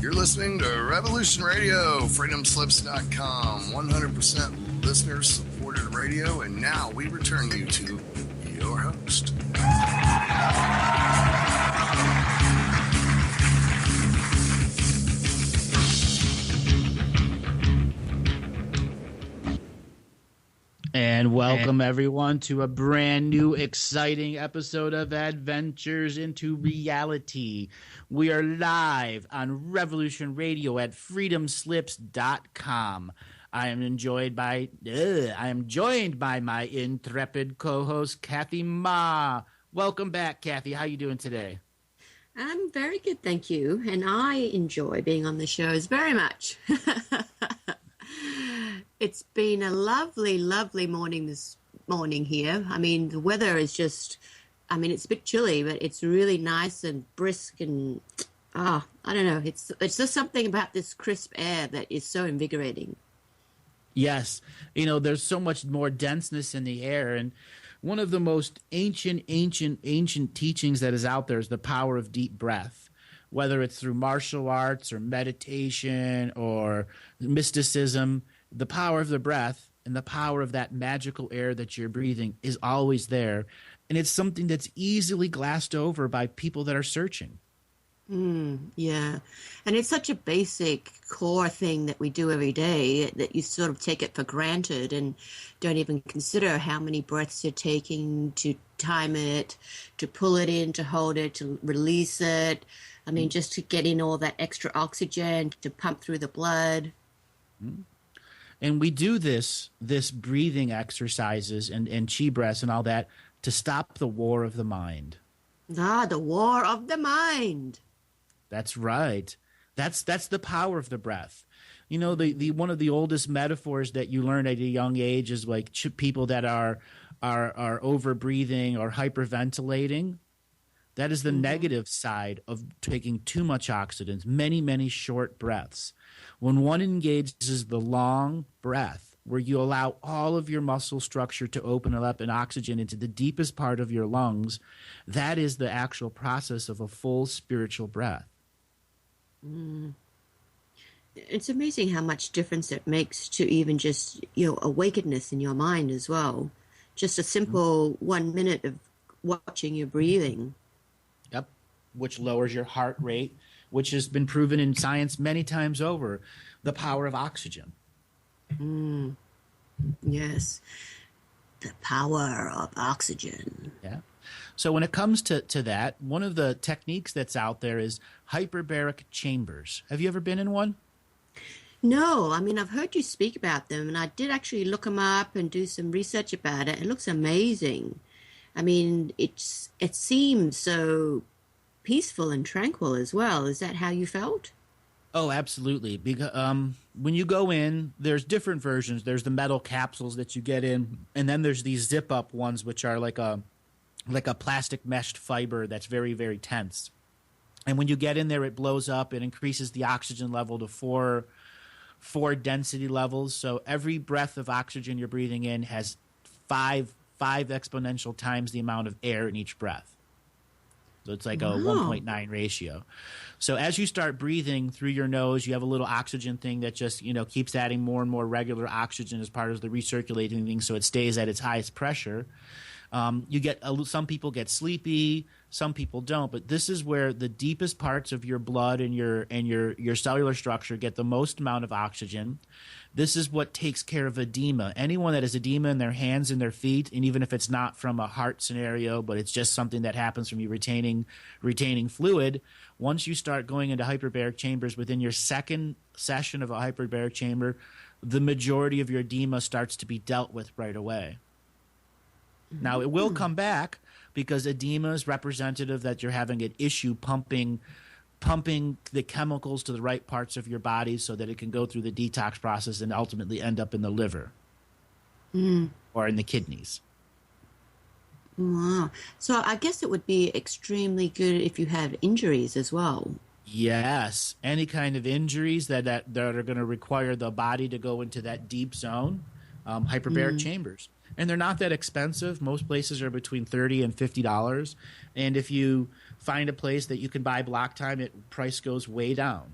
You're listening to Revolution Radio, freedomslips.com, 100% listener-supported radio, and now we return you to your host. And welcome everyone to a brand new exciting episode of Adventures into Reality. We are live on Revolution Radio at freedomslips.com. I am joined by my intrepid co-host Kathy Ma. Welcome back, Kathy. How you doing today? I'm very good, thank you. And I enjoy being on the shows very much. It's been a lovely, lovely morning this morning here. I mean, the weather is just, it's a bit chilly, but it's really nice and brisk and, I don't know. It's just something about this crisp air that is so invigorating. Yes. There's so much more denseness in the air. And one of the most ancient teachings that is out there is the power of deep breath. Whether it's through martial arts or meditation or mysticism, the power of the breath and the power of that magical air that you're breathing is always there. And it's something that's easily glassed over by people that are searching. Yeah. And it's such a basic core thing that we do every day that you sort of take it for granted and don't even consider how many breaths you're taking, to time it, to pull it in, to hold it, to release it. Just to get in all that extra oxygen, to pump through the blood. And we do this breathing exercises and chi breaths and all that to stop the war of the mind. The war of the mind. That's right. That's the power of the breath. The one of the oldest metaphors that you learn at a young age is like people that are over breathing or hyperventilating. That is the negative side of taking too much oxygen, many short breaths. When one engages the long breath, where you allow all of your muscle structure to open up and oxygen into the deepest part of your lungs, that is the actual process of a full spiritual breath. It's amazing how much difference it makes to even just, awakeness in your mind as well. Just a simple 1 minute of watching your breathing. Yep, which lowers your heart rate, which has been proven in science many times over, the power of oxygen. Yes, the power of oxygen. Yeah. So when it comes to that, one of the techniques that's out there is hyperbaric chambers. Have you ever been in one? No, I've heard you speak about them, and I did actually look them up and do some research about it. It looks amazing. It seems so peaceful and tranquil as well. Is that how you felt? Oh, absolutely. Because when you go in, there's different versions. There's the metal capsules that you get in, and then there's these zip-up ones, which are like a plastic meshed fiber that's very, very tense. And when you get in there, it blows up. It increases the oxygen level to four density levels. So every breath of oxygen you're breathing in has five exponential times the amount of air in each breath. So it's like a 1.9 ratio. So as you start breathing through your nose, you have a little oxygen thing that just, keeps adding more and more regular oxygen as part of the recirculating thing, so it stays at its highest pressure. Some people get sleepy, some people don't, but this is where the deepest parts of your blood and your cellular structure get the most amount of oxygen. This is what takes care of edema. Anyone that has edema in their hands and their feet, and even if it's not from a heart scenario, but it's just something that happens from you retaining fluid, once you start going into hyperbaric chambers, within your second session of a hyperbaric chamber, the majority of your edema starts to be dealt with right away. Now, it will come back because edema is representative that you're having an issue pumping the chemicals to the right parts of your body so that it can go through the detox process and ultimately end up in the liver or in the kidneys. Wow. So I guess it would be extremely good if you have injuries as well. Yes. Any kind of injuries that are going to require the body to go into that deep zone, hyperbaric chambers. And they're not that expensive. Most places are between $30 and $50. And if you find a place that you can buy block time, price goes way down.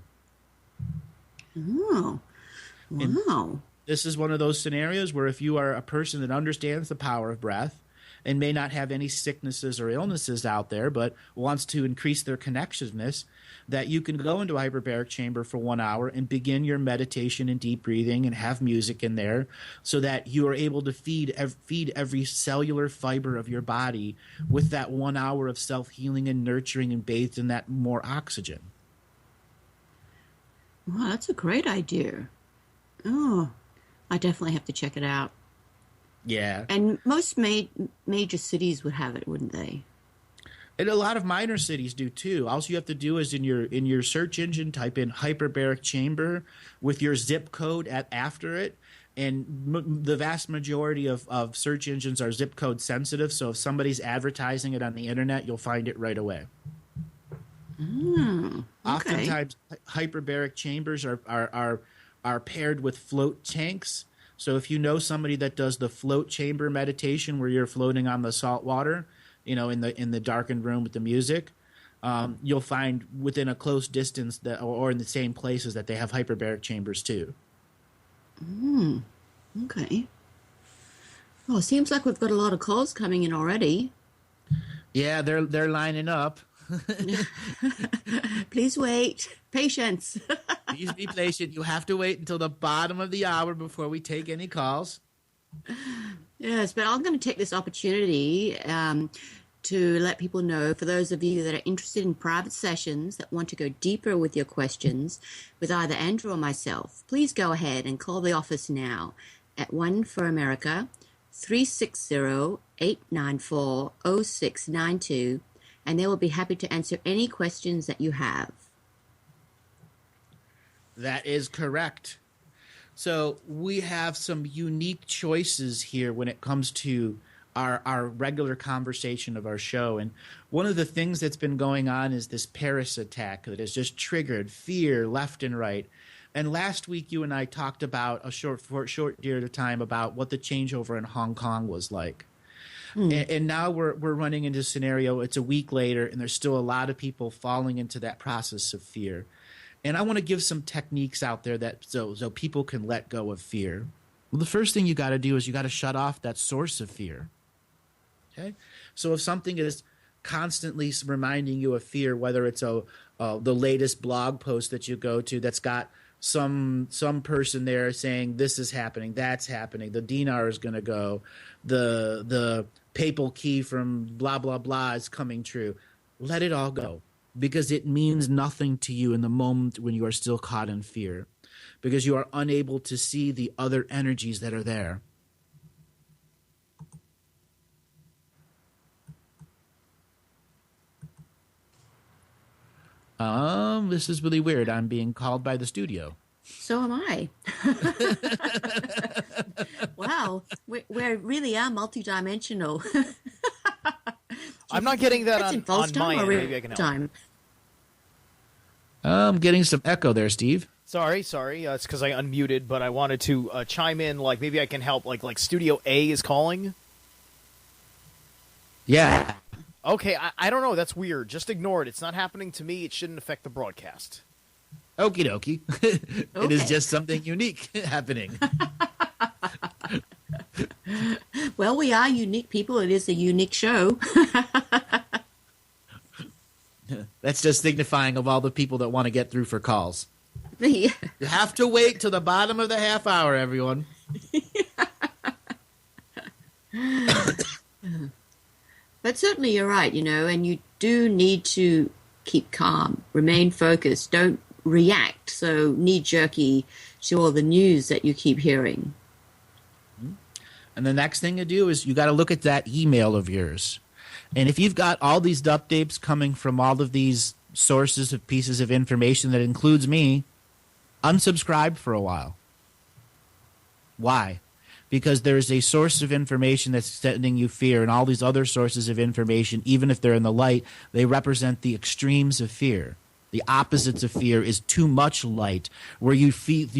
Oh, wow. This is one of those scenarios where if you are a person that understands the power of breath and may not have any sicknesses or illnesses out there, but wants to increase their connectedness, that you can go into a hyperbaric chamber for 1 hour and begin your meditation and deep breathing and have music in there so that you are able to feed every cellular fiber of your body with that 1 hour of self-healing and nurturing and bathed in that more oxygen. Wow, that's a great idea. Oh, I definitely have to check it out. Yeah. And most major cities would have it, wouldn't they? And a lot of minor cities do too. All you have to do is in your search engine type in hyperbaric chamber with your zip code after it. And the vast majority of search engines are zip code sensitive. So if somebody's advertising it on the internet, you'll find it right away. Okay. Oftentimes, hyperbaric chambers are paired with float tanks. So if you know somebody that does the float chamber meditation where you're floating on the salt water, in the darkened room with the music, you'll find within a close distance or in the same places that they have hyperbaric chambers too. Okay. Well, it seems like we've got a lot of calls coming in already. Yeah, they're lining up. Please wait. Patience. Please be patient. You have to wait until the bottom of the hour before we take any calls. Yes, but I'm going to take this opportunity to let people know, for those of you that are interested in private sessions that want to go deeper with your questions with either Andrew or myself, please go ahead and call the office now at 1 for America 360-894-0692, and they will be happy to answer any questions that you have. That is correct. So we have some unique choices here when it comes to our regular conversation of our show. And one of the things that's been going on is this Paris attack that has just triggered fear left and right. And last week you and I talked about for a short period of time about what the changeover in Hong Kong was like. And now we're running into a scenario, it's a week later, and there's still a lot of people falling into that process of fear. And I want to give some techniques out there that so people can let go of fear. Well, the first thing you got to do is you got to shut off that source of fear. Okay? So if something is constantly reminding you of fear, whether it's the latest blog post that you go to that's got some person there saying this is happening, that's happening, the dinar is going to go, the papal key from blah blah blah is coming true, let it all go, because it means nothing to you in the moment when you are still caught in fear, because you are unable to see the other energies that are there. This is really weird. I'm being called by the studio. So am I. Wow, we really are multidimensional. I'm not getting that That's in on false my time end. or Maybe I can help. time. I'm getting some echo there, Steve. Sorry. It's because I unmuted, but I wanted to chime in. Like maybe I can help. Like Studio A is calling. Yeah. Okay, I don't know. That's weird. Just ignore it. It's not happening to me. It shouldn't affect the broadcast. Okie dokie. It is just something unique happening. Well, we are unique people. It is a unique show. That's just signifying of all the people that want to get through for calls. Yeah. You have to wait till the bottom of the half hour, everyone. But certainly you're right, and you do need to keep calm, remain focused, don't react so knee-jerky to all the news that you keep hearing. And the next thing to do is you got to look at that email of yours. And if you've got all these updates coming from all of these sources of pieces of information that includes me, unsubscribe for a while. Why? Because there's a source of information that's sending you fear, and all these other sources of information, even if they're in the light, they represent the extremes of fear. The opposites of fear is too much light, where you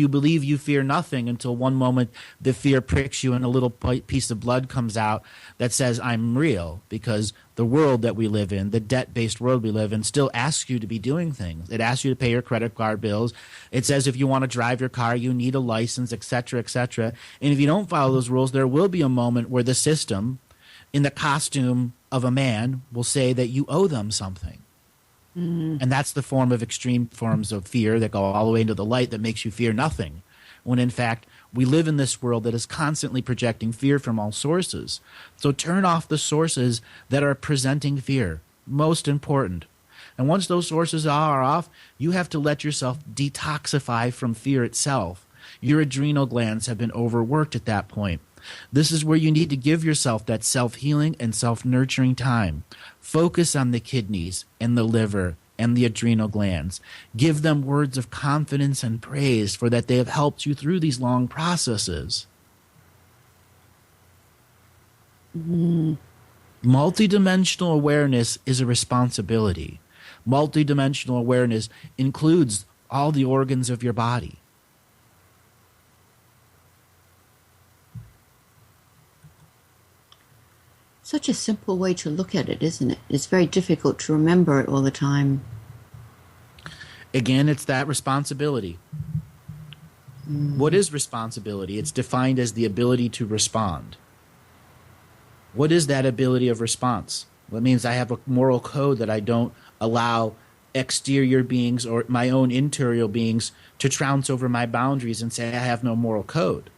believe you fear nothing until one moment the fear pricks you and a little piece of blood comes out that says, I'm real, because the world that we live in, the debt-based world we live in, still asks you to be doing things. It asks you to pay your credit card bills. It says if you want to drive your car, you need a license, et cetera, et cetera. And if you don't follow those rules, there will be a moment where the system, in the costume of a man, will say that you owe them something. And that's the form of extreme forms of fear that go all the way into the light that makes you fear nothing. When in fact, we live in this world that is constantly projecting fear from all sources. So turn off the sources that are presenting fear. Most important. And once those sources are off, you have to let yourself detoxify from fear itself. Your adrenal glands have been overworked at that point. This is where you need to give yourself that self-healing and self-nurturing time. Focus on the kidneys and the liver and the adrenal glands. Give them words of confidence and praise for that they have helped you through these long processes. Multidimensional awareness is a responsibility. Multidimensional awareness includes all the organs of your body. Such a simple way to look at it, isn't it? It's very difficult to remember it all the time. Again, it's that responsibility. What is responsibility? It's defined as the ability to respond. What is that ability of response? Well, it means I have a moral code that I don't allow exterior beings or my own interior beings to trounce over my boundaries and say I have no moral code.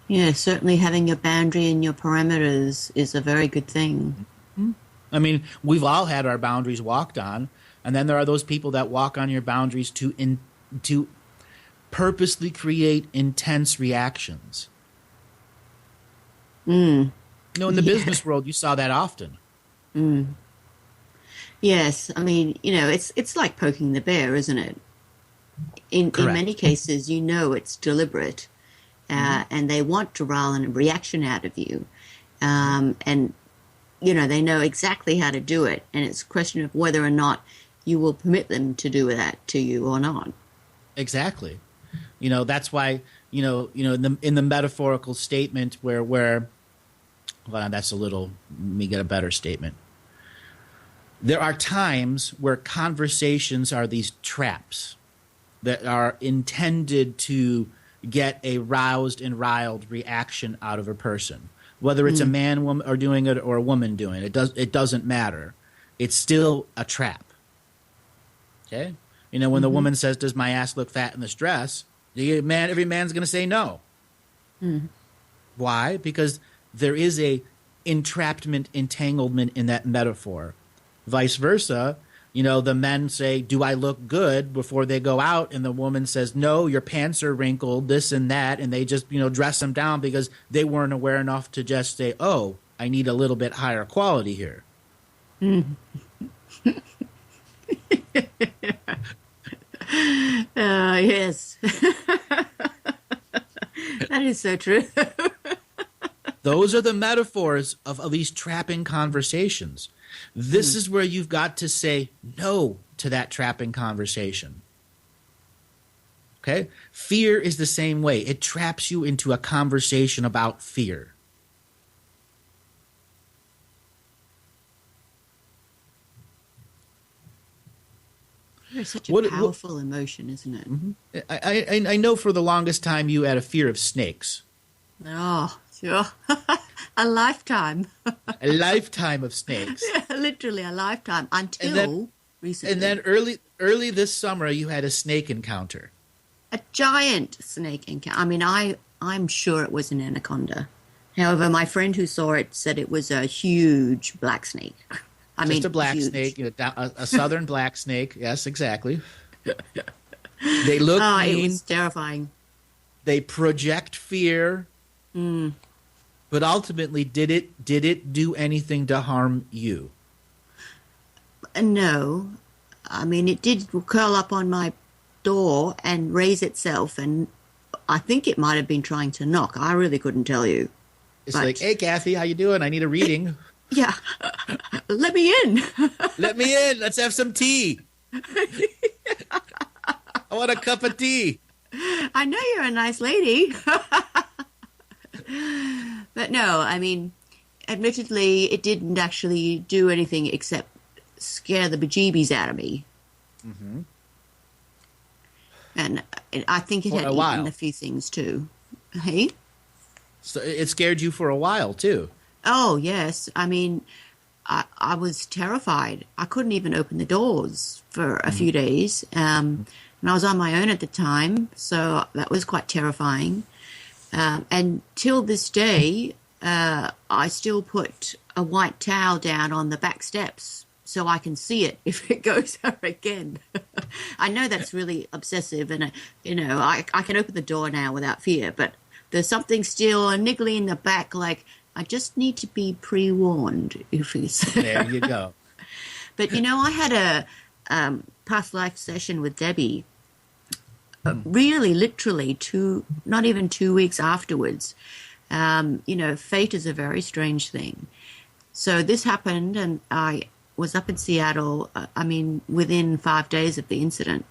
Yeah, certainly having your boundary and your parameters is a very good thing. I mean, we've all had our boundaries walked on, and then there are those people that walk on your boundaries to purposely create intense reactions. You know, in the business world, you saw that often. Yes, I mean, you know, it's like poking the bear, isn't it? In many cases, you know it's deliberate. And they want to rile a reaction out of you. And, you know, they know exactly how to do it. And it's a question of whether or not you will permit them to do that to you or not. Exactly. You know, that's why, in the metaphorical statement where well, that's let me get a better statement. There are times where conversations are these traps that are intended to get a roused and riled reaction out of a person, whether it's a man, woman, or doing it, or a woman doing it. It doesn't matter. It's still a trap. Okay, you know, when the woman says, "Does my ass look fat in this dress?" Every man's going to say no. Why? Because there is a entrapment, entanglement in that metaphor. Vice versa. You know, the men say, "Do I look good?" before they go out, and the woman says, "No, your pants are wrinkled, this and that," and they just, dress them down because they weren't aware enough to just say, "Oh, I need a little bit higher quality here." Yes. That is so true. Those are the metaphors of these trapping conversations. This is where you've got to say no to that trapping conversation. Okay? Fear is the same way. It traps you into a conversation about fear. It's such a powerful emotion, isn't it? I know for the longest time you had a fear of snakes. Oh, sure. A lifetime. A lifetime of snakes. Yeah, literally a lifetime until recently. And then early this summer, you had a snake encounter. A giant snake encounter. I mean, I'm sure it was an anaconda. However, my friend who saw it said it was a huge black snake. Just a black snake, a southern black snake. Yes, exactly. They look mean. It was terrifying. They project fear. But ultimately, did it do anything to harm you? No. I mean, it did curl up on my door and raise itself, and I think it might have been trying to knock. I really couldn't tell you. It's like, "Hey, Kathy, how you doing? I need a reading." Yeah. Let me in. Let me in. Let's have some tea. I want a cup of tea. I know you're a nice lady. But no, I mean, admittedly, it didn't actually do anything except scare the bejeebies out of me. Mm-hmm. And I think it For had a eaten while. a few things too. Hey? So it scared you for a while, too. Oh, yes. I mean, I was terrified. I couldn't even open the doors for a few days. And I was on my own at the time, so that was quite terrifying. And till this day, I still put a white towel down on the back steps so I can see it if it goes there again. I know that's really obsessive, and I can open the door now without fear, but there's something still niggling in the back, like I just need to be pre-warned. If it's There you go. But I had a past life session with Debbie. Really, literally, not even 2 weeks afterwards. Fate is a very strange thing. So this happened, and I was up in Seattle, within 5 days of the incident.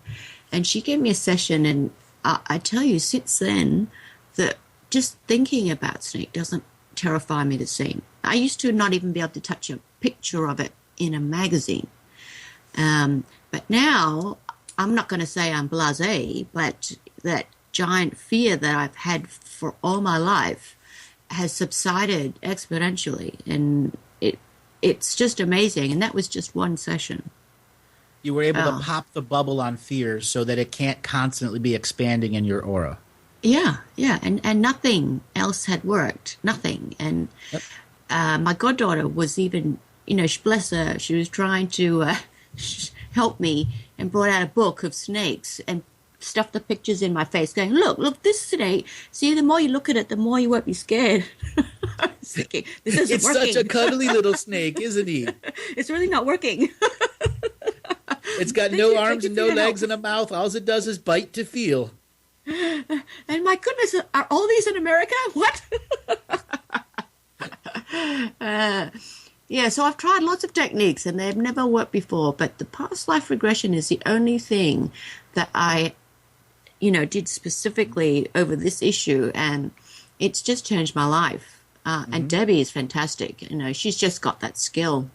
And she gave me a session, and I tell you, since then, that just thinking about snake doesn't terrify me the same. I used to not even be able to touch a picture of it in a magazine. But now, I'm not going to say I'm blasé, but that giant fear that I've had for all my life has subsided exponentially, and it's just amazing. And that was just one session. You were able to pop the bubble on fear so that it can't constantly be expanding in your aura. Yeah, and nothing else had worked, nothing. And my goddaughter was even, bless her, she was trying to help me and brought out a book of snakes and stuffed the pictures in my face, going, look, this snake. See, the more you look at it, the more you won't be scared. I was thinking, this isn't It's working. such a cuddly little snake, isn't he? It's really not working. It's got no arms and no legs and a mouth. All it does is bite to feel. And my goodness, are all these in America? What? Yeah, so I've tried lots of techniques and they've never worked before, but the past life regression is the only thing that I, did specifically over this issue, and it's just changed my life. And Debbie is fantastic. She's just got that skill.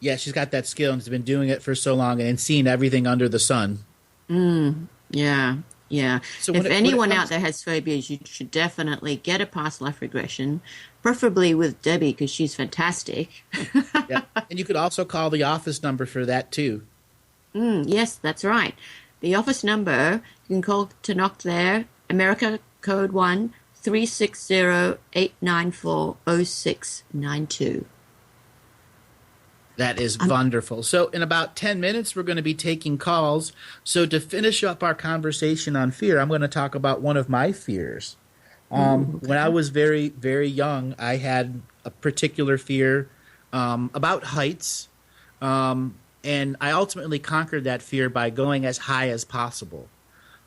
Yeah, she's got that skill and has been doing it for so long and seen everything under the sun. Yeah. So if anyone out there has phobias, you should definitely get a past life regression, preferably with Debbie because she's fantastic. Yeah. And you could also call the office number for that too. Yes, that's right. The office number, you can call to knock there, America code 1-360-894-0692. That is wonderful. So in about 10 minutes, we're going to be taking calls. So to finish up our conversation on fear, I'm going to talk about one of my fears. When I was very, very young, I had a particular fear about heights. And I ultimately conquered that fear by going as high as possible.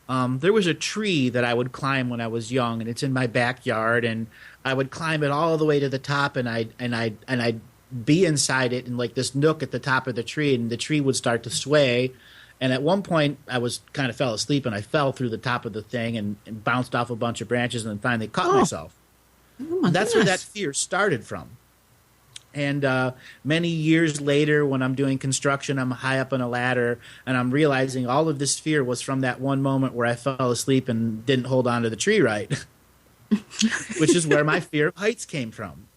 There was a tree that I would climb when I was young, and it's in my backyard, and I would climb it all the way to the top, and I'd be inside it in like this nook at the top of the tree, and the tree would start to sway. And at one point, I kind of fell asleep, and I fell through the top of the thing and bounced off a bunch of branches, and then finally caught myself. And that's where that fear started from. And many years later, when I'm doing construction, I'm high up on a ladder, and I'm realizing all of this fear was from that one moment where I fell asleep and didn't hold on to the tree right, which is where my fear of heights came from.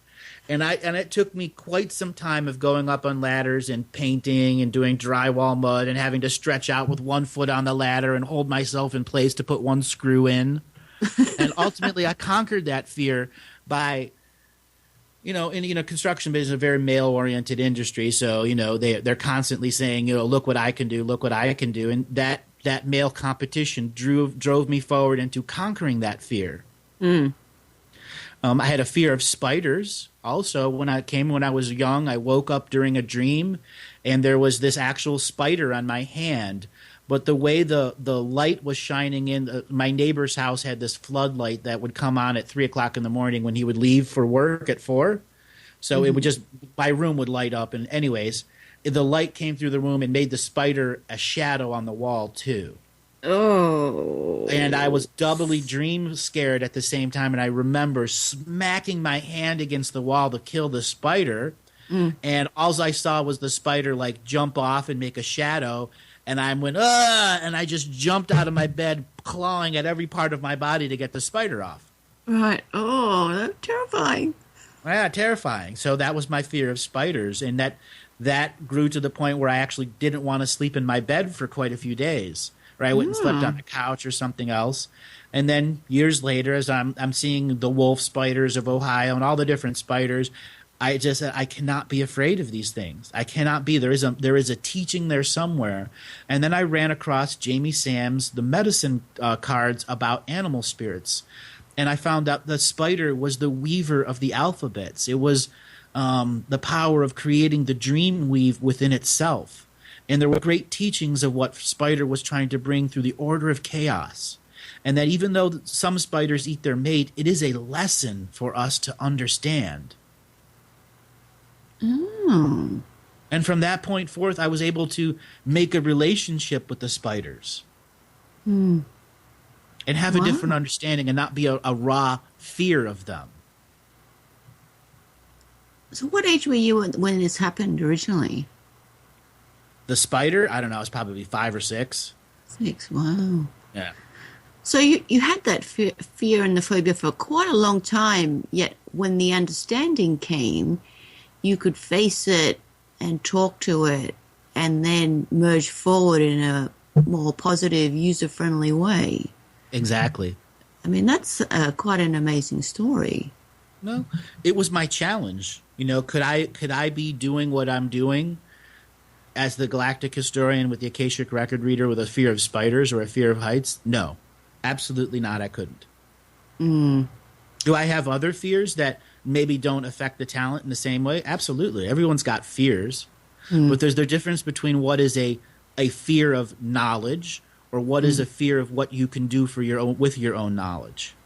And it took me quite some time of going up on ladders and painting and doing drywall mud and having to stretch out with one foot on the ladder and hold myself in place to put one screw in. And ultimately, I conquered that fear by, construction business is a very male-oriented industry. So, they're constantly saying, look what I can do, look what I can do. And that male competition drove me forward into conquering that fear. I had a fear of spiders. Also, when I was young, I woke up during a dream, and there was this actual spider on my hand. But the way the light was shining in, my neighbor's house had this floodlight that would come on at 3 o'clock in the morning when he would leave for work at 4. So it would just, my room would light up. And anyways, the light came through the room and made the spider a shadow on the wall too. Oh. And I was doubly dream scared at the same time. And I remember smacking my hand against the wall to kill the spider. And all I saw was the spider like jump off and make a shadow. And I went, and I just jumped out of my bed, clawing at every part of my body to get the spider off. Right. Oh, that's terrifying. Yeah, terrifying. So that was my fear of spiders. And that grew to the point where I actually didn't want to sleep in my bed for quite a few days. Right? I went and slept on the couch or something else. And then years later, as I'm seeing the wolf spiders of Ohio and all the different spiders, I just said, I cannot be afraid of these things. I cannot be. There is a teaching there somewhere. And then I ran across Jamie Sam's The Medicine cards about animal spirits. And I found out the spider was the weaver of the alphabets. It was the power of creating the dream weave within itself. And there were great teachings of what spider was trying to bring through the order of chaos. And that even though some spiders eat their mate, it is a lesson for us to understand. Oh. And from that point forth, I was able to make a relationship with the spiders. And have a different understanding and not be a raw fear of them. So what age were you when this happened originally? The spider, I don't know, I was probably 5 or 6. 6, wow. Yeah. So you had that fear and the phobia for quite a long time, yet when the understanding came, you could face it and talk to it and then merge forward in a more positive, user-friendly way. Exactly. I mean, that's quite an amazing story. No, it was my challenge. You know, could I be doing what I'm doing as the galactic historian with the Akashic record reader with a fear of spiders or a fear of heights? No, absolutely not. I couldn't. Do I have other fears that maybe don't affect the talent in the same way? Absolutely. Everyone's got fears. But there's the difference between what is a fear of knowledge or what is a fear of what you can do for your own with your own knowledge.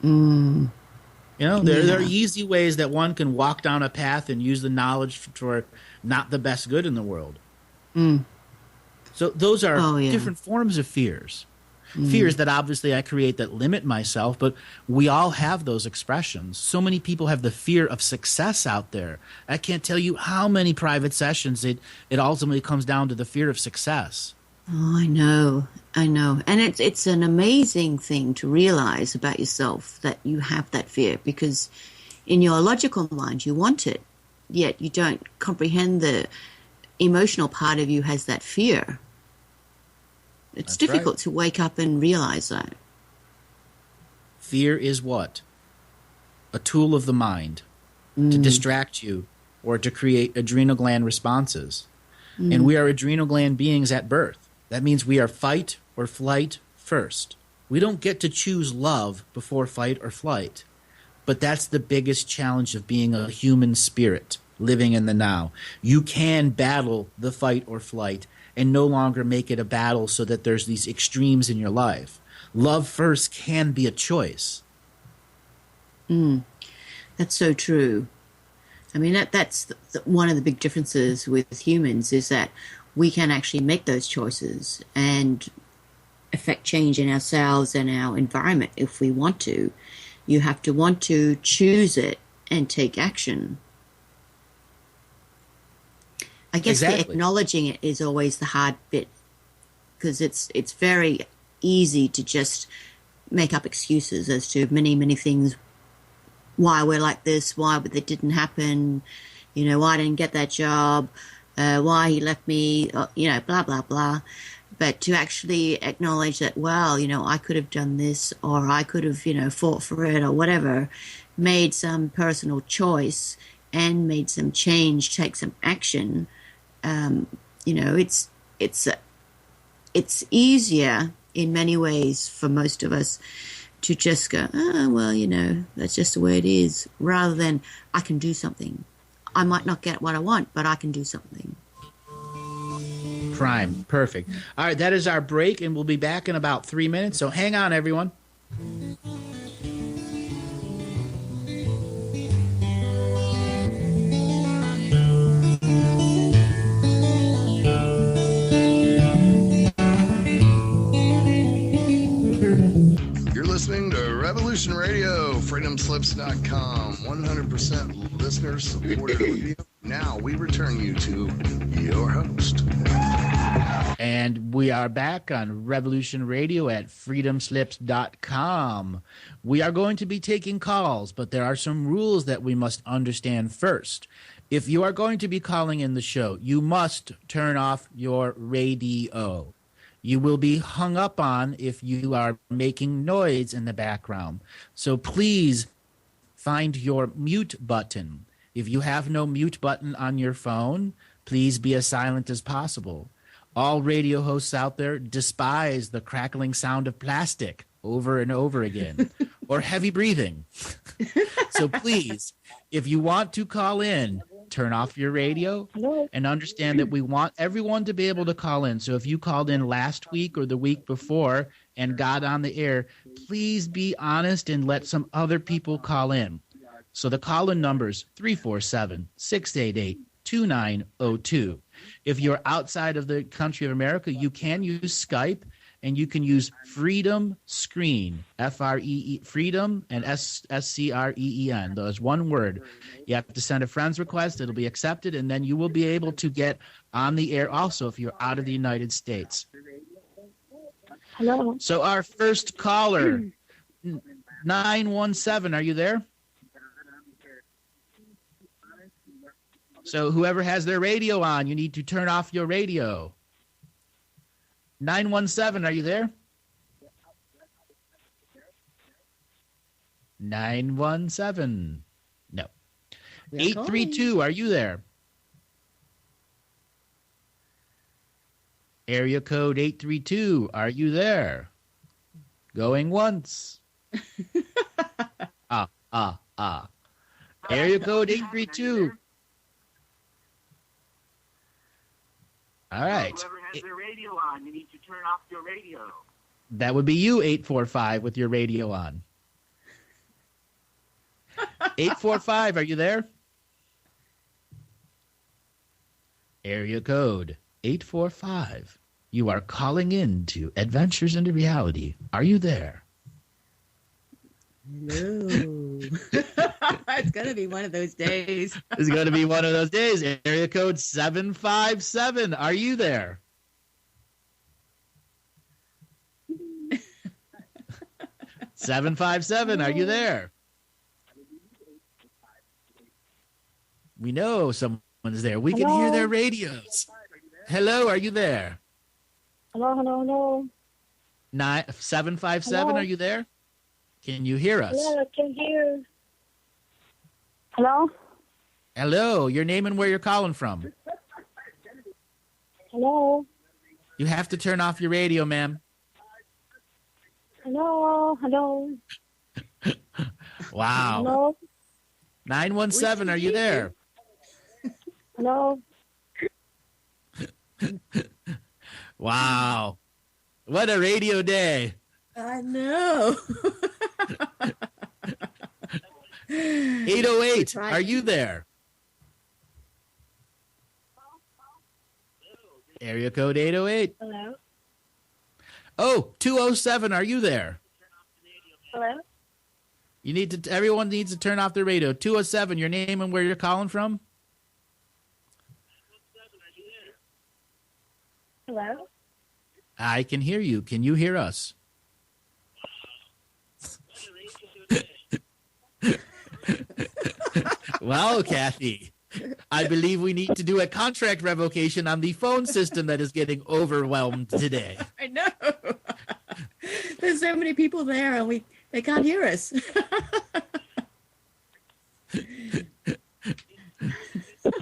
You know, there are easy ways that one can walk down a path and use the knowledge for not the best good in the world. So those are different forms of fears. Fears that obviously I create that limit myself, but we all have those expressions. So many people have the fear of success out there. I can't tell you how many private sessions it ultimately comes down to the fear of success. Oh, I know. And it's an amazing thing to realize about yourself that you have that fear, because in your logical mind you want it, yet you don't comprehend the emotional part of you has that fear. It's difficult to wake up and realize that. Fear is what? A tool of the mind to distract you or to create adrenal gland responses. And we are adrenal gland beings at birth. That means we are fight or flight first. We don't get to choose love before fight or flight. But that's the biggest challenge of being a human spirit living in the now. You can battle the fight or flight and no longer make it a battle so that there's these extremes in your life. Love first can be a choice. That's so true. I mean, that's one of the big differences with humans is that we can actually make those choices and affect change in ourselves and our environment if we want to. You have to want to choose it and take action. I guess the acknowledging it is always the hard bit, because it's very easy to just make up excuses as to many, many things, why we're like this, why it didn't happen, you know, why I didn't get that job, why he left me, you know, blah, blah, blah. But to actually acknowledge that, well, you know, I could have done this, or I could have, you know, fought for it or whatever, made some personal choice and made some change, take some action. You know, it's easier in many ways for most of us to just go, oh, well, you know, that's just the way it is, rather than I can do something. I might not get what I want, but I can do something. Prime. Perfect. All right, that is our break, and we'll be back in about 3 minutes, so hang on, everyone. freedomslips.com, 100% listener supported radio. Now we return you to your host. And we are back on Revolution Radio at freedomslips.com. We are going to be taking calls, but there are some rules that we must understand first. If you are going to be calling in the show, you must turn off your radio. You will be hung up on if you are making noise in the background. So please find your mute button. If you have no mute button on your phone, please be as silent as possible. All radio hosts out there despise the crackling sound of plastic over and over again, or heavy breathing. So please, if you want to call in, turn off your radio and understand that we want everyone to be able to call in. So if you called in last week or the week before and got on the air, please be honest and let some other people call in. So the call-in number is 347-688-2902. If you're outside of the country of America, you can use Skype, and you can use Freedom Screen, F-R-E-E, Freedom and S-C-R-E-E-N. Those one word. You have to send a friend's request. It'll be accepted, and then you will be able to get on the air also if you're out of the United States. Hello. So our first caller, 917, are you there? So whoever has their radio on, you need to turn off your radio. 917, are you there? 917. No. 832, are you there? Area code 832, are you there? Going once. Area code 832. All right. Whoever has their radio on, you need to turn off your radio. That would be you, 845, with your radio on. 845, are you there? Area code 845. You are calling in to Adventures into Reality. Are you there? No. It's going to be one of those days. It's going to be one of those days. Area code 757. Are you there? Seven 757. Are you there? We know someone's there. We can hear their radios. Hello, are you there? Hello. 757. Hello? Are you there? Can you hear us? Hello, I can hear. Hello? Hello, your name and where you're calling from. Hello? You have to turn off your radio, ma'am. Hello? Wow. Hello? 917, are you there? Hello? Wow. What a radio day. I know. 808, are you there? Area code 808. Hello? Oh, 207, are you there? Hello? You need to. Everyone needs to turn off their radio. 207, your name and where you're calling from? Hello? I can hear you. Can you hear us? Well, Kathy, I believe we need to do a contract revocation on the phone system that is getting overwhelmed today. I know. There's so many people there, and they can't hear us.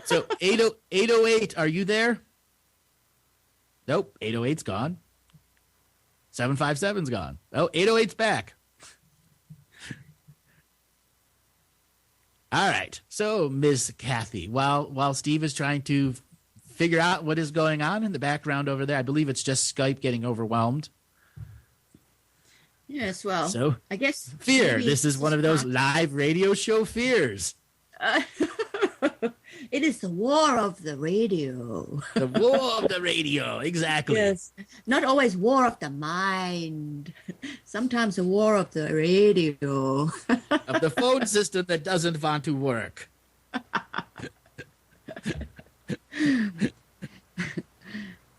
So 808, are you there? Nope, 808's gone. 757's gone. Oh, 808's back. All right. So, Ms. Kathy, while Steve is trying to figure out what is going on in the background over there, I believe it's just Skype getting overwhelmed. Yes, well, So, I guess fear. maybe This is one of those live radio show fears. It is the war of the radio. The war of the radio, exactly. Yes. Not always war of the mind. Sometimes the war of the radio. Of the phone system that doesn't want to work.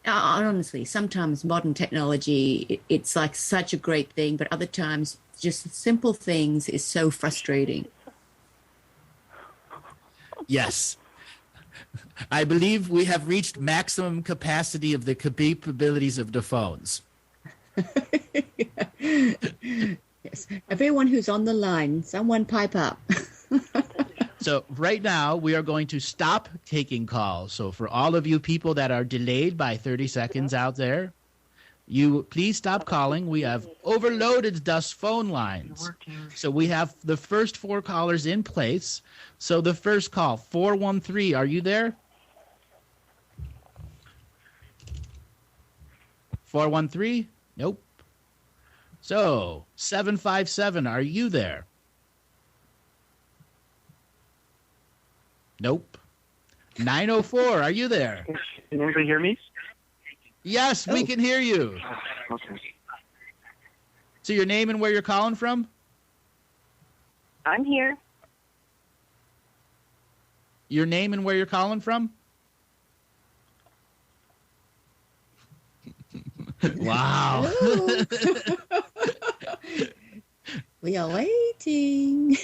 Honestly, sometimes modern technology, it's like such a great thing, but other times just simple things is so frustrating. Yes. I believe we have reached maximum capacity of the capabilities of the phones. Yes. Everyone who's on the line, someone pipe up. So right now we are going to stop taking calls. So for all of you people that are delayed by 30 seconds out there, you please stop calling. We have overloaded thus phone lines. So we have the first 4 callers in place. So the first call, 413, are you there? 413? Nope. So 757, are you there? Nope. 904, are you there? Can anybody hear me? Yes, we can hear you. Okay. So your name and where you're calling from? I'm here. Your name and where you're calling from? Wow. Hello. We are waiting.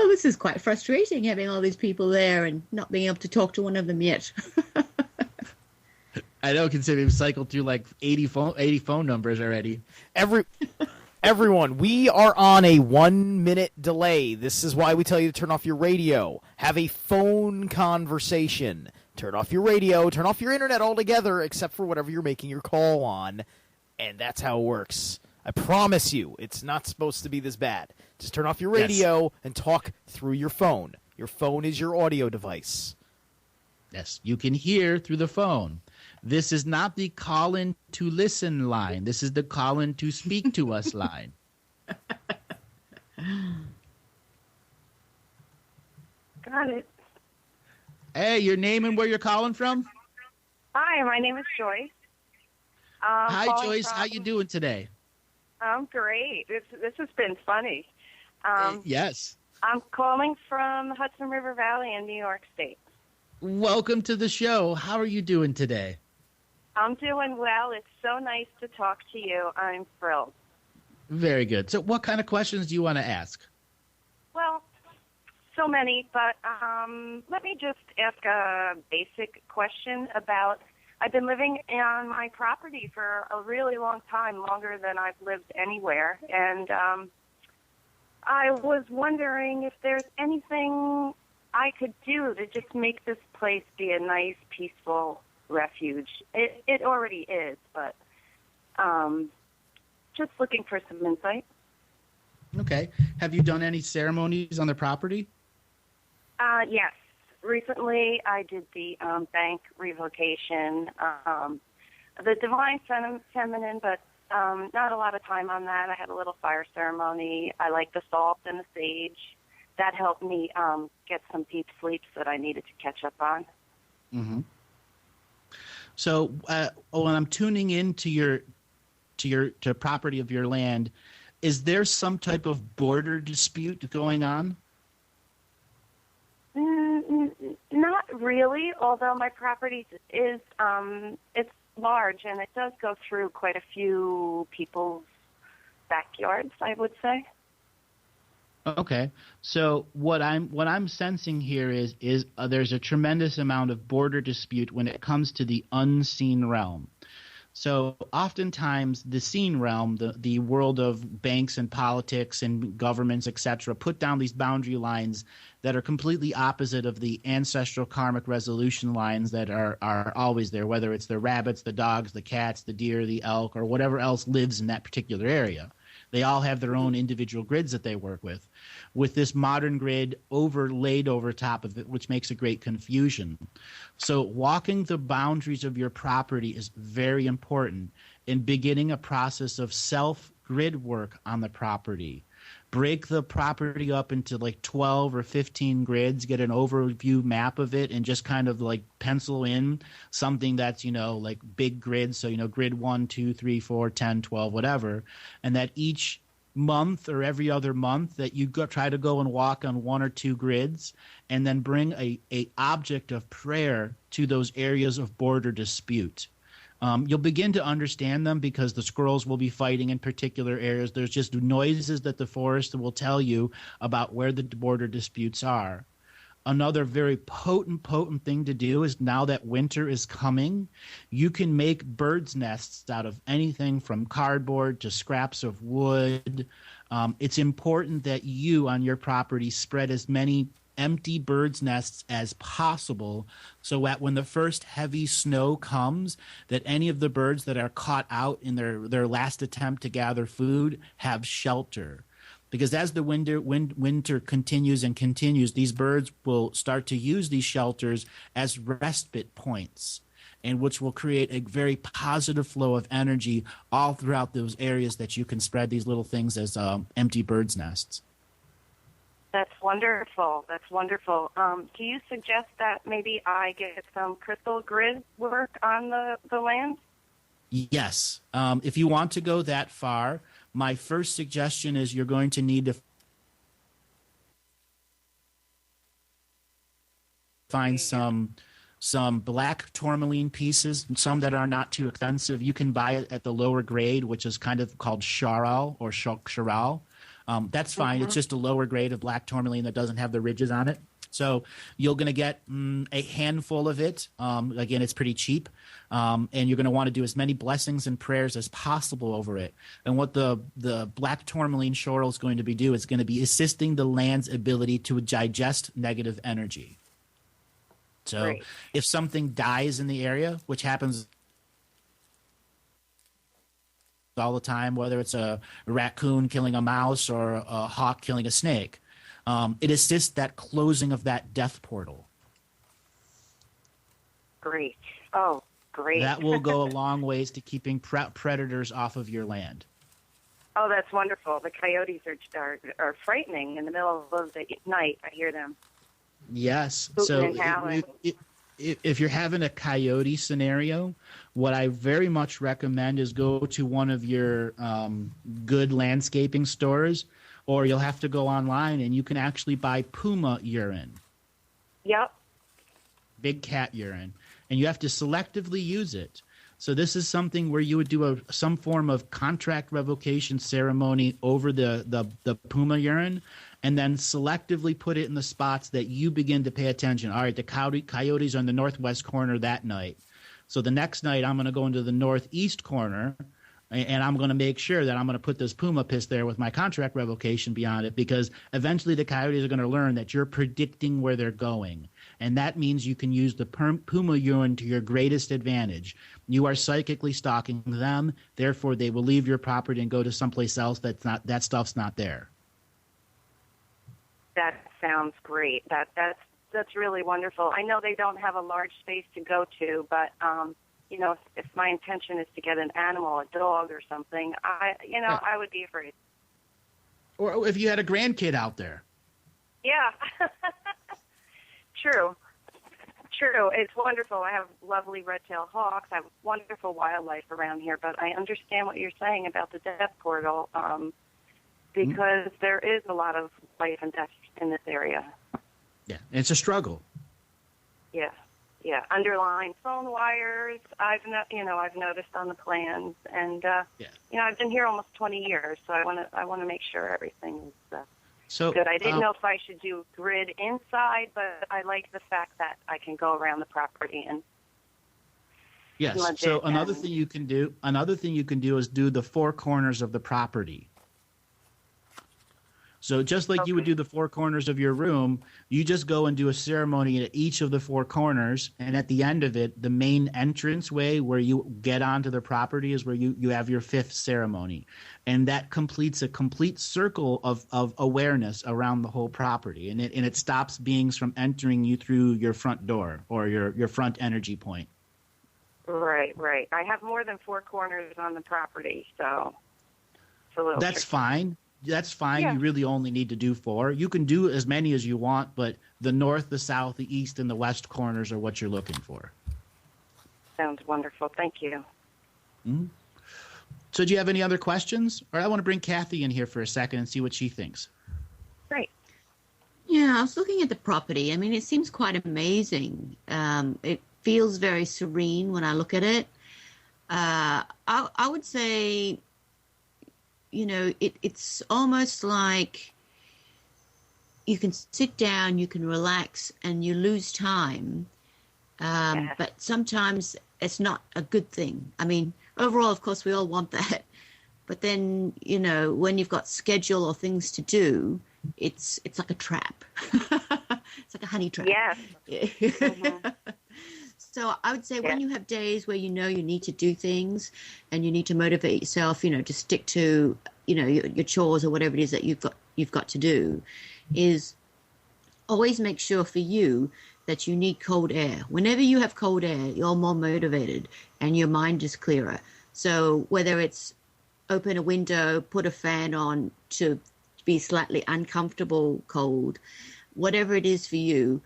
Oh, this is quite frustrating, having all these people there and not being able to talk to one of them yet. I know, considering we've cycled through like 80 phone numbers already. Everyone, we are on a 1-minute delay. This is why we tell you to turn off your radio. Have a phone conversation. Turn off your radio. Turn off your internet altogether, except for whatever you're making your call on. And that's how it works. I promise you, it's not supposed to be this bad. Just turn off your radio and talk through your phone. Your phone is your audio device. Yes, you can hear through the phone. This is not the call in to listen line. This is the call in to speak to us line. Got it. Hey, your name and where you're calling from? Hi, my name is Joyce. Hi, Calling Joyce. from- How you doing today? I'm great. This has been funny. Yes. I'm calling from the Hudson River Valley in New York State. Welcome to the show. How are you doing today? I'm doing well. It's so nice to talk to you. I'm thrilled. Very good. So what kind of questions do you want to ask? Well, so many, but let me just ask a basic question about, I've been living on my property for a really long time, longer than I've lived anywhere, and I was wondering if there's anything I could do to just make this place be a nice, peaceful refuge. It already is, but just looking for some insight. Okay. Have you done any ceremonies on the property? Yes. Recently, I did the bank revocation, the divine feminine, but not a lot of time on that. I had a little fire ceremony. I like the salt and the sage. That helped me get some deep sleeps that I needed to catch up on. Mm-hmm. So when I'm tuning into your property of your land, is there some type of border dispute going on? Not really, although my property is it's large and it does go through quite a few people's backyards, I would say. Okay, so what I'm sensing here is there's a tremendous amount of border dispute when it comes to the unseen realm. So oftentimes the seen realm, the world of banks and politics and governments, etc., put down these boundary lines that are completely opposite of the ancestral karmic resolution lines that are always there, whether it's the rabbits, the dogs, the cats, the deer, the elk, or whatever else lives in that particular area. They all have their own individual grids that they work with this modern grid overlaid over top of it, which makes a great confusion. So walking the boundaries of your property is very important in beginning a process of self-grid work on the property. break the property up into like 12 or 15 grids, get an overview map of it, and just kind of like pencil in something that's, like big grids. So, grid 1, 2, 3, 4, 10, 12, whatever. And that each month or every other month that you try to go and walk on 1 or 2 grids, and then bring a object of prayer to those areas of border dispute. You'll begin to understand them because the squirrels will be fighting in particular areas. There's just noises that the forest will tell you about where the border disputes are. Another very potent thing to do is, now that winter is coming, you can make birds' nests out of anything from cardboard to scraps of wood. It's important that you on your property spread as many empty birds' nests as possible, so that when the first heavy snow comes, that any of the birds that are caught out in their last attempt to gather food have shelter. Because as the winter continues and continues, these birds will start to use these shelters as respite points, and which will create a very positive flow of energy all throughout those areas that you can spread these little things as empty birds' nests. That's wonderful. That's wonderful. Do you suggest that maybe I get some crystal grid work on the land? Yes. If you want to go that far, my first suggestion is you're going to need to find some black tourmaline pieces, some that are not too expensive. You can buy it at the lower grade, which is kind of called charal or charal. That's fine. It's just a lower grade of black tourmaline that doesn't have the ridges on it. So you're going to get a handful of it. Again, it's pretty cheap. And you're going to want to do as many blessings and prayers as possible over it. And what the black tourmaline charal is going to be doing is going to be assisting the land's ability to digest negative energy. So Great. If something dies in the area, which happens all the time, whether it's a raccoon killing a mouse or a hawk killing a snake, it assists that closing of that death portal. Great. Oh, great. That will go a long ways to keeping predators off of your land. Oh, that's wonderful. The coyotes are frightening in the middle of the night. I hear them. Yes. Hooting So and howling. if you're having a coyote scenario, what I very much recommend is go to one of your good landscaping stores, or you'll have to go online and you can actually buy puma urine. Yep. Big cat urine. And you have to selectively use it. So this is something where you would do some form of contract revocation ceremony over the puma urine, and then selectively put it in the spots that you begin to pay attention. All right, the coyotes are in the northwest corner that night. So the next night I'm going to go into the northeast corner, and I'm going to make sure that I'm going to put this puma piss there with my contract revocation beyond it, because eventually the coyotes are going to learn that you're predicting where they're going. And that means you can use the puma urine to your greatest advantage. You are psychically stalking them, therefore they will leave your property and go to someplace else that stuff's not there. That sounds great. That's really wonderful. I know they don't have a large space to go to, but if my intention is to get an animal, a dog or something, I would be afraid. Or if you had a grandkid out there. Yeah. True. It's wonderful. I have lovely red-tailed hawks. I have wonderful wildlife around here, but I understand what you're saying about the death portal, because there is a lot of life and death in this area. Yeah, it's a struggle. Yeah. Underlying phone wires. I've noticed on the plans, and I've been here almost 20 years, so I want to make sure everything is good. I didn't know if I should do grid inside, but I like the fact that I can go around the property and. Yes. So another thing you can do is do the four corners of the property. So just like you would do the four corners of your room, you just go and do a ceremony at each of the four corners, and at the end of it, the main entrance way where you get onto the property is where you have your fifth ceremony. And that completes a complete circle of awareness around the whole property. And it stops beings from entering you through your front door or your front energy point. Right. I have more than four corners on the property, so it's a little That's tricky. fine. that's fine. Yeah. You really only need to do 4. You can do as many as you want, but the north, the south, the east, and the west corners are what you're looking for. Sounds wonderful. Thank you. So do you have any other questions? Or I want to bring Kathy in here for a second and see what she thinks. Great. Yeah, I was looking at the property. I mean, it seems quite amazing. It feels very serene when I look at it. I would say, it's almost like you can sit down, you can relax, and you lose time. Yes. But sometimes it's not a good thing. I mean, overall, of course, we all want that. But then, when you've got schedule or things to do, it's like a trap. It's like a honey trap. Yes. Mm-hmm. So I would say when you have days where you need to do things and you need to motivate yourself, to stick to, your chores or whatever it is that you've got to do, is always make sure for you that you need cold air. Whenever you have cold air, you're more motivated and your mind is clearer. So whether it's open a window, put a fan on to be slightly uncomfortable cold, whatever it is for you,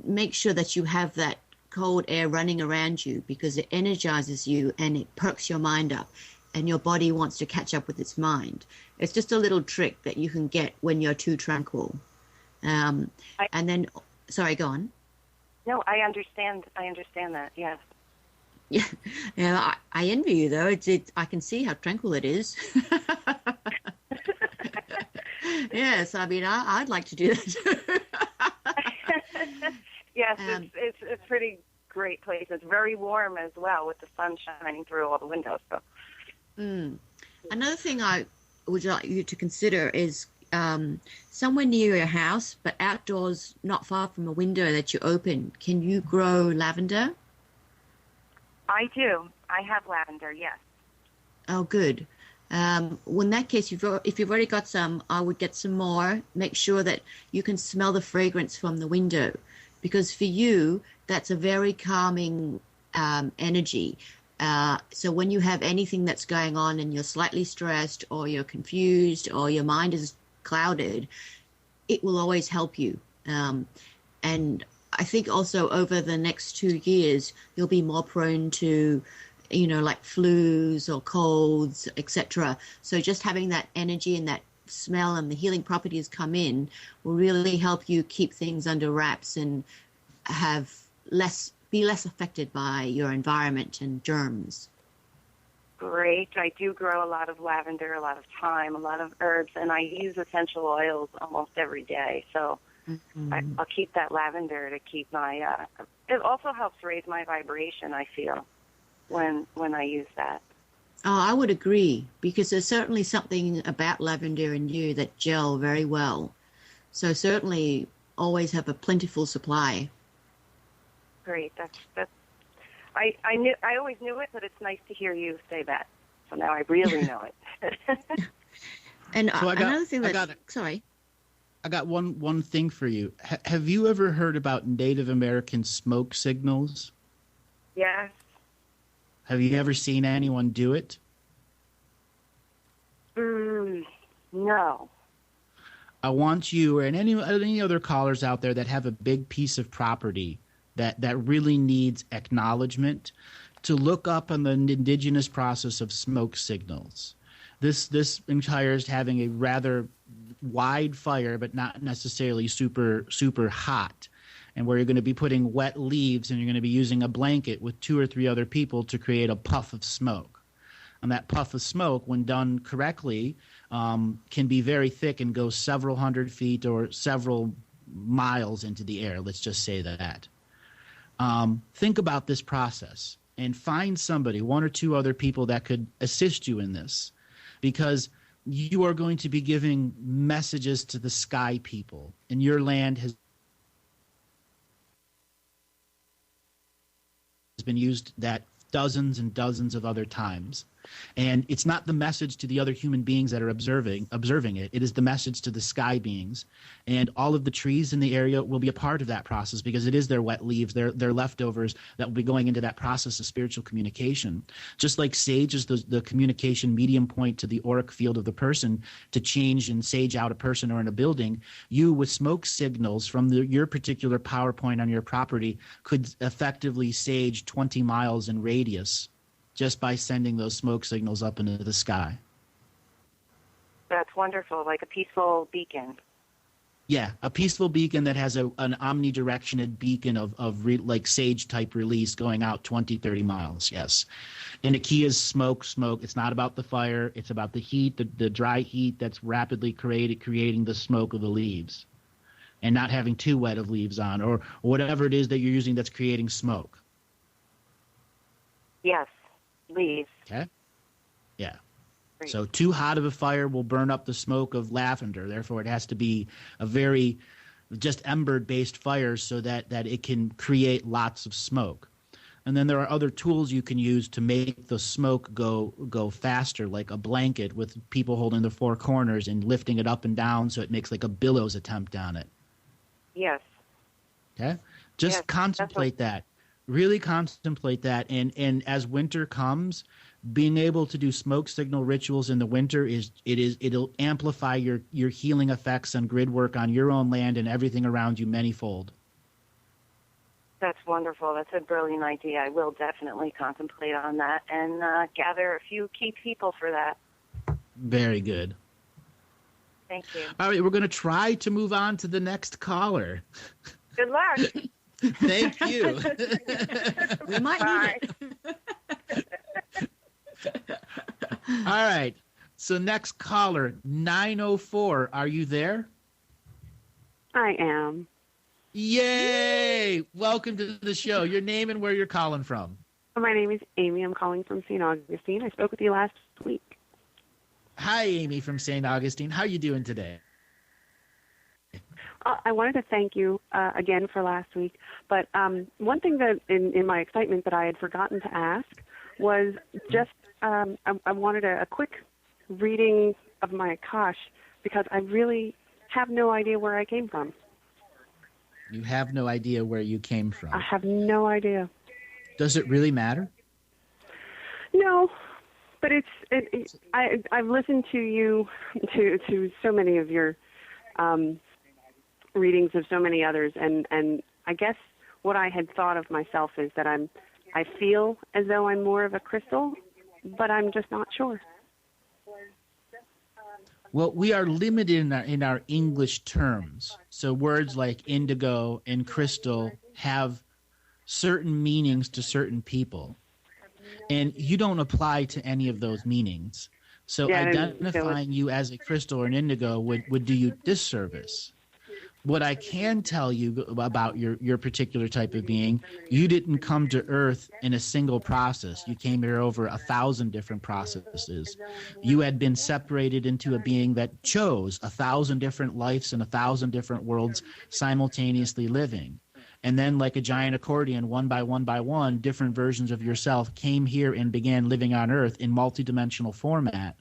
make sure that you have that cold air running around you, because it energizes you and it perks your mind up and your body wants to catch up with its mind. It's just a little trick that you can get when you're too tranquil. And then, sorry, go on. No, I understand that, yes. Yeah, I envy you though. I can see how tranquil it is. Yes, I mean, I'd like to do that. Yes, it's a pretty great place. It's very warm as well, with the sun shining through all the windows. So. Another thing I would like you to consider is somewhere near your house, but outdoors, not far from a window that you open, can you grow lavender? I do. I have lavender, yes. Oh, good. Well, in that case, if you've already got some, I would get some more. Make sure that you can smell the fragrance from the window, because for you, that's a very calming energy. So when you have anything that's going on and you're slightly stressed or you're confused or your mind is clouded, it will always help you. And I think also over the next 2 years, you'll be more prone to, like flus or colds, etc. So just having that energy and that smell and the healing properties come in will really help you keep things under wraps and be less affected by your environment and germs. Great. I do grow a lot of lavender, a lot of thyme, a lot of herbs, and I use essential oils almost every day. So I'll keep that lavender to keep my. It also helps raise my vibration, I feel, when I use that. Oh, I would agree, because there's certainly something about lavender and you that gel very well. So certainly always have a plentiful supply. Great. That's. I always knew it, but it's nice to hear you say that. So now I really know it. And So another thing I got one thing for you. Have you ever heard about Native American smoke signals? Yes. Have you ever seen anyone do it? No. I want you and any other callers out there that have a big piece of property that really needs acknowledgement to look up on the indigenous process of smoke signals. This entires having a rather wide fire, but not necessarily super hot, and where you're going to be putting wet leaves and you're going to be using a blanket with 2 or 3 other people to create a puff of smoke. And that puff of smoke, when done correctly, can be very thick and go several hundred feet or several miles into the air. Let's just say that. Think about this process and find somebody, 1 or 2 other people that could assist you in this, because you are going to be giving messages to the sky people, and your land has been used that dozens and dozens of other times. And it's not the message to the other human beings that are observing it. It is the message to the sky beings. And all of the trees in the area will be a part of that process because it is their wet leaves, their leftovers that will be going into that process of spiritual communication. Just like sage is the communication medium point to the auric field of the person to change and sage out a person or in a building, you with smoke signals from your particular power point on your property could effectively sage 20 miles in radius just by sending those smoke signals up into the sky. That's wonderful, like a peaceful beacon. Yeah, a peaceful beacon that has an omnidirectional beacon of like sage-type release going out 20, 30 miles, yes. And the key is smoke. It's not about the fire. It's about the heat, the dry heat that's rapidly creating the smoke of the leaves. And not having too wet of leaves on or whatever it is that you're using that's creating smoke. Yes, leaves. Okay? Yeah. Great. So too hot of a fire will burn up the smoke of lavender. Therefore, it has to be a very just ember-based fire so that it can create lots of smoke. And then there are other tools you can use to make the smoke go faster, like a blanket with people holding the four corners and lifting it up and down so it makes like a billows attempt on it. Yes. Okay? Just Yes, contemplate that. Really contemplate that. And as winter comes, being able to do smoke signal rituals in the winter it'll amplify your healing effects and grid work on your own land and everything around you manyfold. That's wonderful. That's a brilliant idea. I will definitely contemplate on that and gather a few key people for that. Very good. Thank you. All right, we're going to try to move on to the next caller. Good luck. Thank you. We might need it. All right. So next caller, 904. Are you there? I am. Yay! Welcome to the show. Your name and where you're calling from. My name is Amy. I'm calling from St. Augustine. I spoke with you last week. Hi, Amy from St. Augustine. How are you doing today? I wanted to thank you again for last week. But one thing that in my excitement that I had forgotten to ask was just I wanted a quick reading of my Akash because I really have no idea where I came from. You have no idea where you came from. I have no idea. Does it really matter? No, but I've listened to you to so many of your readings of so many others, and I guess what I had thought of myself is that I feel as though I'm more of a crystal, but I'm just not sure. Well, we are limited in our English terms. So words like indigo and crystal have certain meanings to certain people. And you don't apply to any of those meanings. So identifying you as a crystal or an indigo would do you disservice. What I can tell you about your particular type of being, you didn't come to Earth in a single process. You came here over 1,000 different processes. You had been separated into a being that chose 1,000 different lives and 1,000 different worlds simultaneously living. And then like a giant accordion, one by one, different versions of yourself came here and began living on Earth in multidimensional format.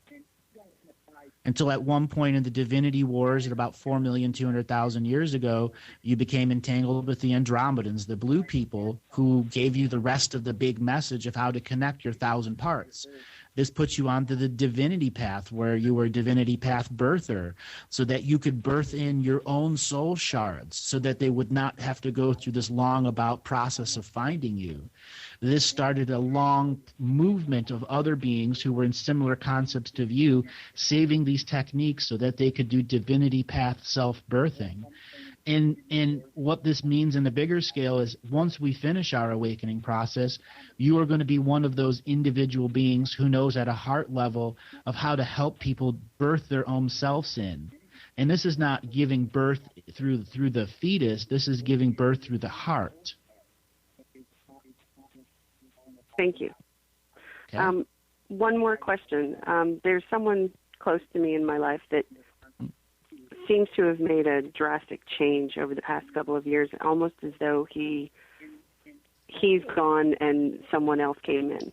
Until at one point in the Divinity Wars at about 4,200,000 years ago, you became entangled with the Andromedans, the blue people, who gave you the rest of the big message of how to connect your 1,000 parts. This puts you onto the divinity path where you were a divinity path birther so that you could birth in your own soul shards so that they would not have to go through this long about process of finding you. This started a long movement of other beings who were in similar concepts to you, saving these techniques so that they could do divinity path self-birthing. And what this means in the bigger scale is once we finish our awakening process, you are going to be one of those individual beings who knows at a heart level of how to help people birth their own selves in. And this is not giving birth through the fetus. This is giving birth through the heart. Thank you. Okay. One more question. There's someone close to me in my life that seems to have made a drastic change over the past couple of years, almost as though he's gone and someone else came in.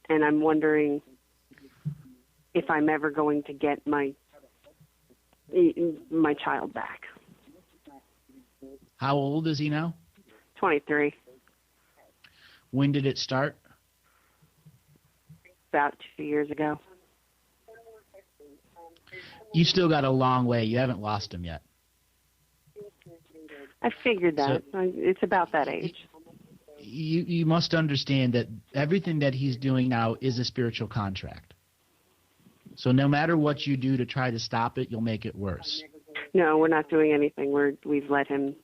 and I'm wondering if I'm ever going to get my child back. How old is he now? 23. When did it start? About 2 years ago. You still got a long way. You haven't lost him yet. I figured that. It's about that age. You must understand that everything that he's doing now is a spiritual contract. So no matter what you do to try to stop it, you'll make it worse. No, we're not doing anything. We've let him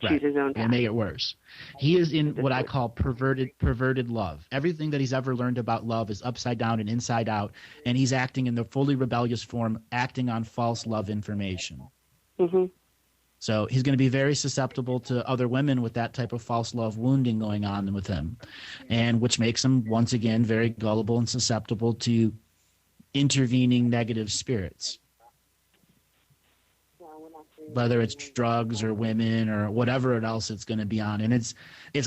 choose his own path. And make it worse. He is in what I call perverted love. Everything that he's ever learned about love is upside down and inside out, and he's acting in the fully rebellious form, acting on false love information. Mm-hmm. So he's going to be very susceptible to other women with that type of false love wounding going on with him, and which makes him, once again, very gullible and susceptible to intervening negative spirits, whether it's drugs or women or whatever else it's going to be on. And it's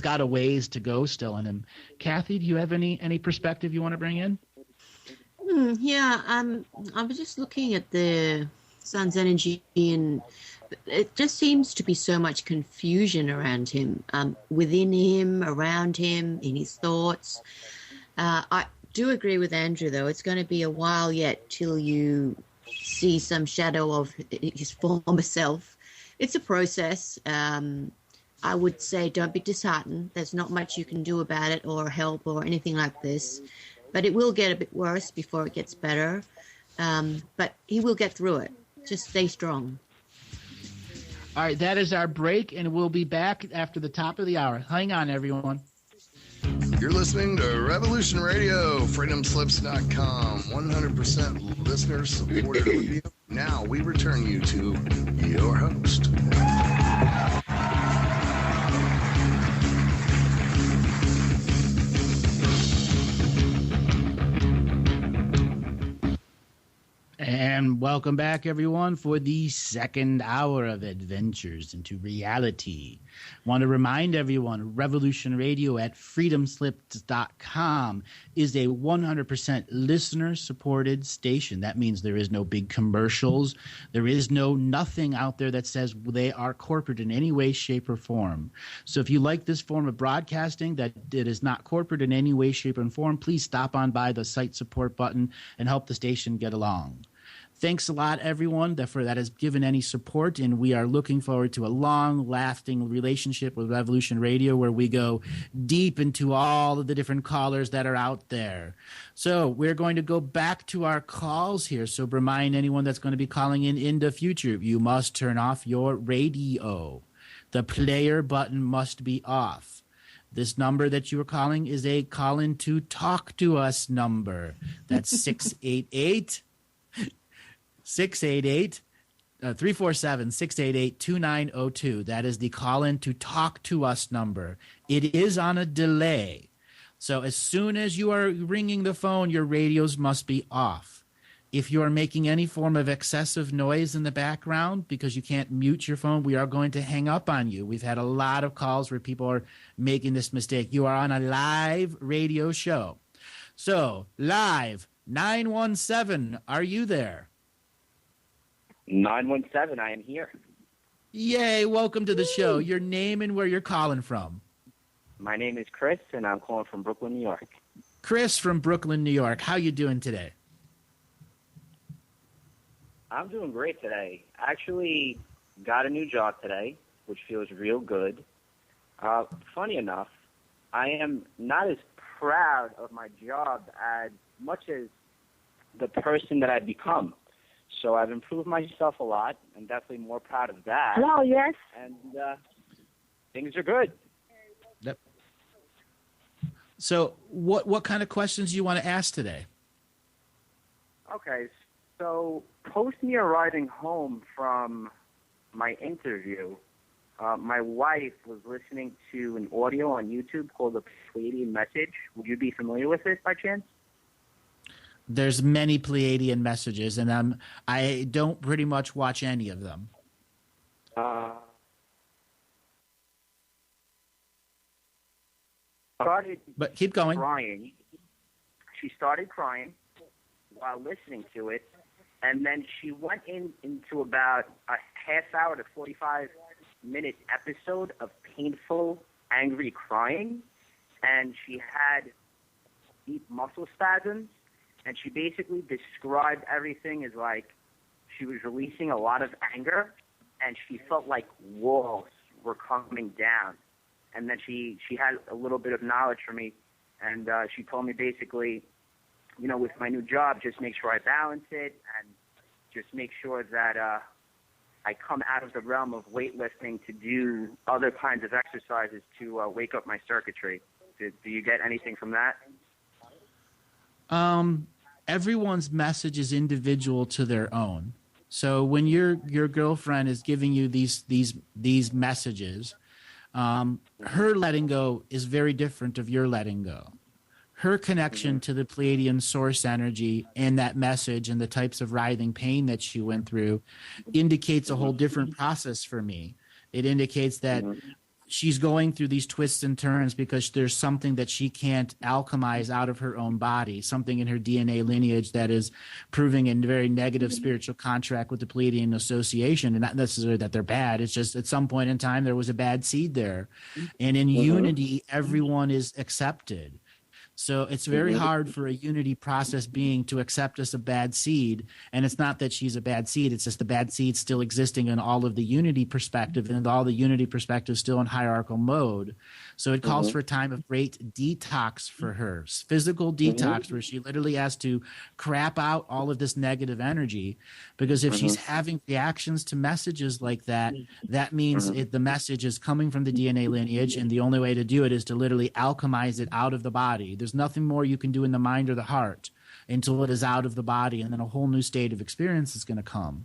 got a ways to go still in him. Kathy, do you have any perspective you want to bring in? Yeah, I was just looking at the sun's energy, and it just seems to be so much confusion around him, within him, around him, in his thoughts. I do agree with Andrew, though. It's going to be a while yet till you see some shadow of his former self. It's a process. I would say don't be disheartened. There's not much you can do about it or help or anything like this. But it will get a bit worse before it gets better. But he will get through it. Just stay strong. All right, that is our break, and we'll be back after the top of the hour. Hang on, everyone. You're listening to Revolution Radio, freedomslips.com, 100% listener-supported radio. Now we return you to your host. And welcome back, everyone, for the second hour of Adventures into Reality. Want to remind everyone, Revolution Radio at freedomslips.com is a 100% listener-supported station. That means there is no big commercials. There is nothing out there that says they are corporate in any way, shape, or form. So if you like this form of broadcasting that it is not corporate in any way, shape, or form, please stop on by the site support button and help the station get along. Thanks a lot, everyone, that has given any support, and we are looking forward to a long-lasting relationship with Revolution Radio where we go deep into all of the different callers that are out there. So we're going to go back to our calls here. So remind anyone that's going to be calling in the future, you must turn off your radio. The player button must be off. This number that you are calling is a call-in to talk to us number. That's 688 347-688-2902. That is the call-in to talk to us number. It is on a delay. So as soon as you are ringing the phone, your radios must be off. If you are making any form of excessive noise in the background because you can't mute your phone, we are going to hang up on you. We've had a lot of calls where people are making this mistake. You are on a live radio show. So, live, 917, are you there? 917, I am here. Yay, welcome to the show. Your name and where you're calling from. My name is Chris, and I'm calling from Brooklyn, New York. Chris from Brooklyn, New York. How you doing today? I'm doing great today. Actually got a new job today, which feels real good. Funny enough, I am not as proud of my job as much as the person that I've become. So I've improved myself a lot. I'm definitely more proud of that. Hello, yes. And things are good. Yep. So what kind of questions do you want to ask today? Okay, so post me arriving home from my interview. My wife was listening to an audio on YouTube called the Pleiadian Message. Would you be familiar with it by chance? There's many Pleiadian messages, and I don't pretty much watch any of them. started But keep going. crying. She started crying while listening to it, and then she went into about a half hour to 45-minute episode of painful, angry crying, and she had deep muscle spasms, and she basically described everything as like she was releasing a lot of anger, and she felt like walls were coming down. And then she had a little bit of knowledge for me, and she told me basically, with my new job, just make sure I balance it and just make sure that I come out of the realm of weightlifting to do other kinds of exercises to wake up my circuitry. Do you get anything from that? Everyone's message is individual to their own. So when your girlfriend is giving you these messages, her letting go is very different of your letting go. Her connection to the Pleiadian source energy and that message and the types of writhing pain that she went through indicates a whole different process for me. It indicates that she's going through these twists and turns because there's something that she can't alchemize out of her own body, something in her DNA lineage that is proving a very negative spiritual contract with the Pleiadian association. And not necessarily that they're bad. It's just at some point in time, there was a bad seed there. And in unity, everyone is accepted. So it's very hard for a unity process being to accept as a bad seed. And it's not that she's a bad seed. It's just the bad seed still existing in all of the unity perspective, and all the unity perspective still in hierarchical mode. So it calls for a time of great detox for her, physical detox, where she literally has to crap out all of this negative energy. Because if she's having reactions to messages like that, that means the message is coming from the DNA lineage. And the only way to do it is to literally alchemize it out of the body. There's nothing more you can do in the mind or the heart until it is out of the body, and then a whole new state of experience is going to come.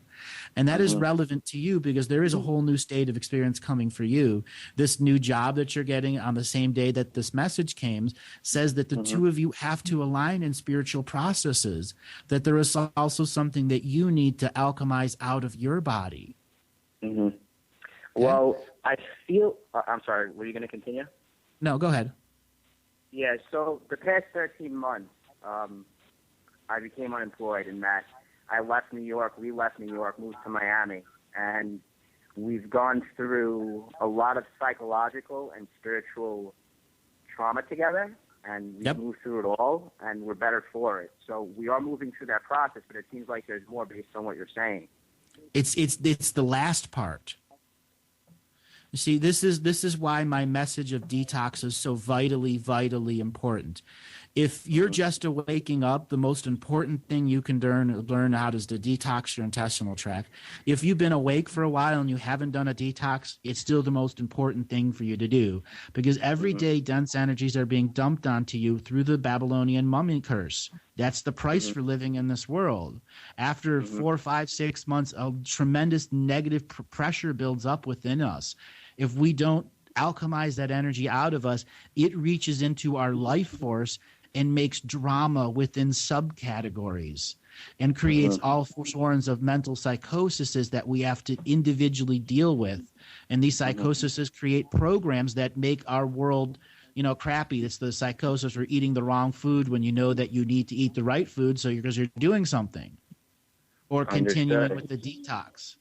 And that is relevant to you because there is a whole new state of experience coming for you. This new job that you're getting on the same day that this message came says that the two of you have to align in spiritual processes, that there is also something that you need to alchemize out of your body. Well, I feel I'm sorry, were you going to continue? No, go ahead. Yeah, so the past 13 months, I became unemployed in that I left New York, we left New York, moved to Miami, and we've gone through a lot of psychological and spiritual trauma together, and we've moved through it all, and we're better for it. So we are moving through that process, but it seems like there's more based on what you're saying. It's the last part. You see, this is why my message of detox is so vitally, vitally important. If you're just waking up, the most important thing you can learn out is to detox your intestinal tract. If you've been awake for a while and you haven't done a detox, it's still the most important thing for you to do, because every day dense energies are being dumped onto you through the Babylonian mummy curse. That's the price for living in this world. After 4, 5, 6 months, a tremendous negative pressure builds up within us. If we don't alchemize that energy out of us, it reaches into our life force and makes drama within subcategories and creates all sorts of mental psychoses that we have to individually deal with. And these psychoses create programs that make our world, crappy. It's the psychosis for eating the wrong food when you know that you need to eat the right food because you're doing something, or continuing with the detox.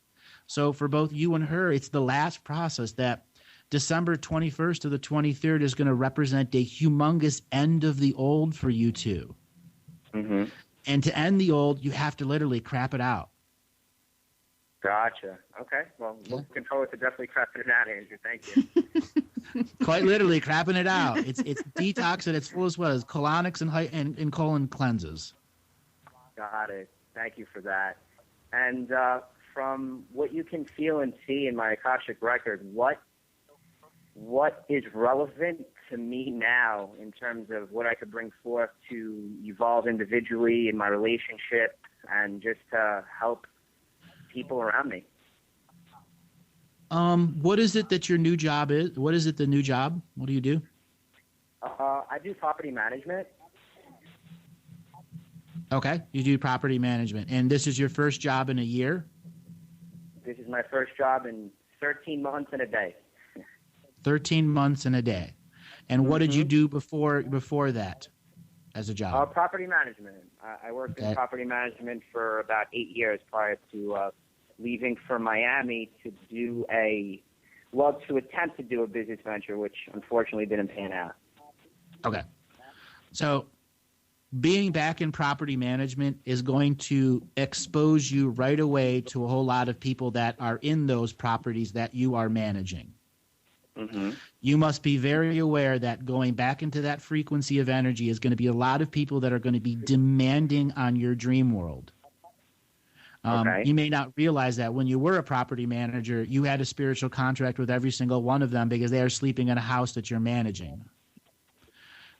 So for both you and her, it's the last process that December 21st to the 23rd is going to represent a humongous end of the old for you two. And to end the old, you have to literally crap it out. Gotcha. Okay. Well, looking forward to definitely crapping it out, Andrew. Thank you. Quite literally crapping it out. It's detox at its fullest was colonics and colon cleanses. Got it. Thank you for that. And from what you can feel and see in my Akashic record, what is relevant to me now in terms of what I could bring forth to evolve individually in my relationship and just to help people around me? What is it that your new job is? What is it, the new job? What do you do? I do property management. Okay, you do property management. And this is your first job in a year? This is my first job in 13 months and a day. 13 months and a day. And what did you do before that as a job? Property management. I worked in property management for about 8 years prior to leaving for Miami to attempt to do a business venture, which unfortunately didn't pan out. Okay. So being back in property management is going to expose you right away to a whole lot of people that are in those properties that you are managing. Mm-hmm. You must be very aware that going back into that frequency of energy is going to be a lot of people that are going to be demanding on your dream world. You may not realize that when you were a property manager, you had a spiritual contract with every single one of them because they are sleeping in a house that you're managing.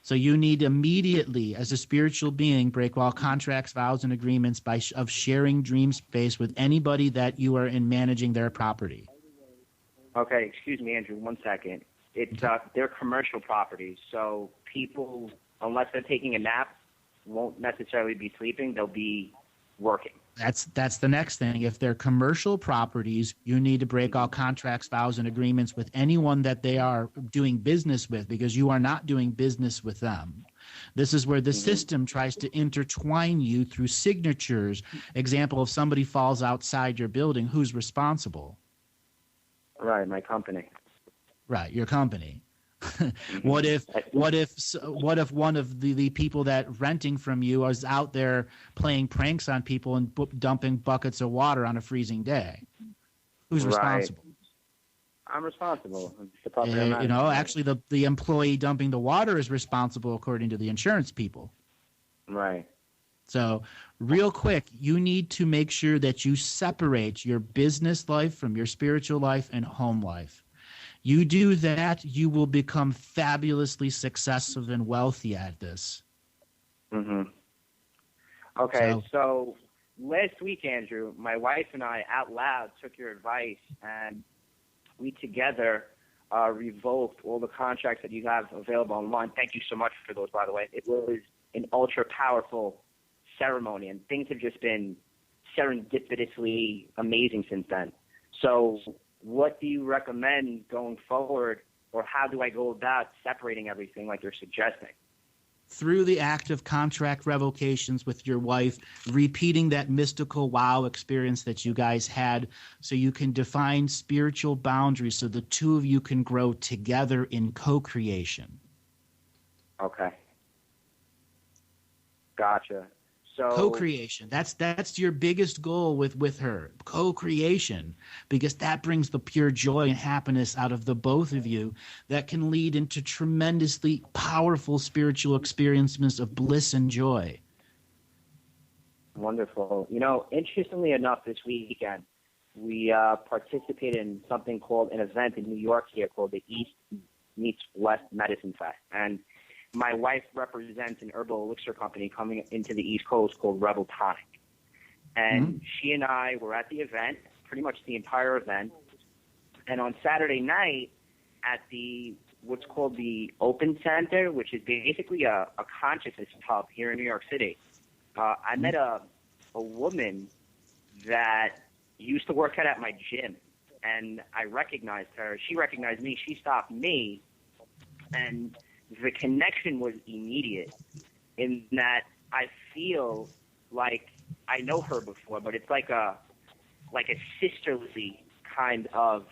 So you need immediately, as a spiritual being, break all contracts, vows, and agreements of sharing dream space with anybody that you are in managing their property. Okay, excuse me, Andrew, 1 second. They're commercial properties, so people, unless they're taking a nap, won't necessarily be sleeping. They'll be working. That's the next thing. If they're commercial properties, you need to break all contracts, vows, and agreements with anyone that they are doing business with, because you are not doing business with them. This is where the system tries to intertwine you through signatures. Example, if somebody falls outside your building, who's responsible? Right, my company. Right, your company. What if one of the people that renting from you is out there playing pranks on people and dumping buckets of water on a freezing day? Who's responsible? I'm responsible. It's actually the employee dumping the water is responsible according to the insurance people. Right. So real quick, you need to make sure that you separate your business life from your spiritual life and home life. You do that, you will become fabulously successful and wealthy at this. Mm-hmm. Okay, so last week, Andrew, my wife and I out loud took your advice, and we together revoked all the contracts that you have available online. Thank you so much for those, by the way. It was an ultra-powerful ceremony, and things have just been serendipitously amazing since then. So what do you recommend going forward, or how do I go about separating everything like you're suggesting? Through the act of contract revocations with your wife, repeating that mystical wow experience that you guys had, so you can define spiritual boundaries so the two of you can grow together in co-creation. Okay. Gotcha. So co-creation. That's your biggest goal with her. Co-creation, because that brings the pure joy and happiness out of the both of you that can lead into tremendously powerful spiritual experiences of bliss and joy. Wonderful. Interestingly enough, this weekend we participated in something called an event in New York here called the East Meets West Medicine Fest, and my wife represents an herbal elixir company coming into the East Coast called Rebel Tonic. And she and I were at the event, pretty much the entire event. And on Saturday night at what's called the Open Center, which is basically a consciousness hub here in New York City, I met a woman that used to work out at my gym. And I recognized her. She recognized me. She stopped me. And the connection was immediate in that I feel like I know her before, but it's like a sisterly kind of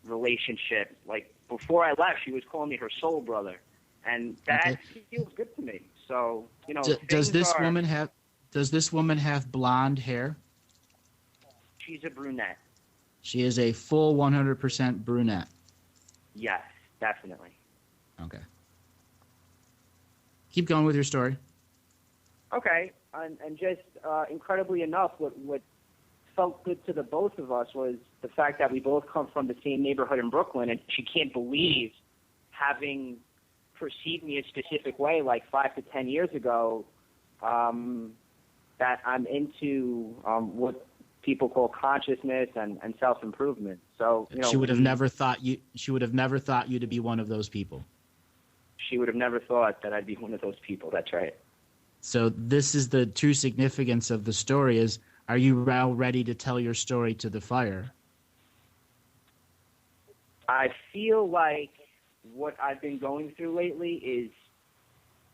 relationship. Like before I left, she was calling me her soul brother, and that feels good to me. So does this woman have blonde hair? She's a brunette. She is a full 100% brunette. Yes, definitely. Okay. Keep going with your story. Okay, and just incredibly enough, what felt good to the both of us was the fact that we both come from the same neighborhood in Brooklyn, and she can't believe, having perceived me a specific way like 5 to 10 years ago, that I'm into what people call consciousness and self-improvement. So she would have never thought you. She would have never thought you to be one of those people. She would have never thought that I'd be one of those people. That's right. So this is the true significance of the story is, are you now ready to tell your story to the fire? I feel like what I've been going through lately is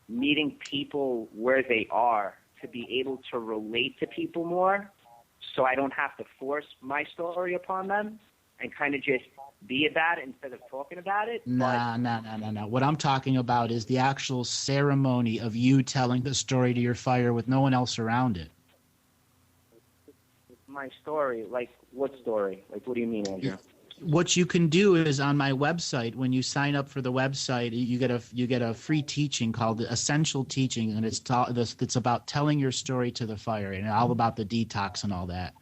meeting people where they are to be able to relate to people more, so I don't have to force my story upon them and kind of just be about it instead of talking about it. Nah. What I'm talking about is the actual ceremony of you telling the story to your fire with no one else around it. My story, like what story? Like what do you mean, Andrew? What you can do is on my website, when you sign up for the website, you get a free teaching called Essential Teaching, and it's about telling your story to the fire and all about the detox and all that.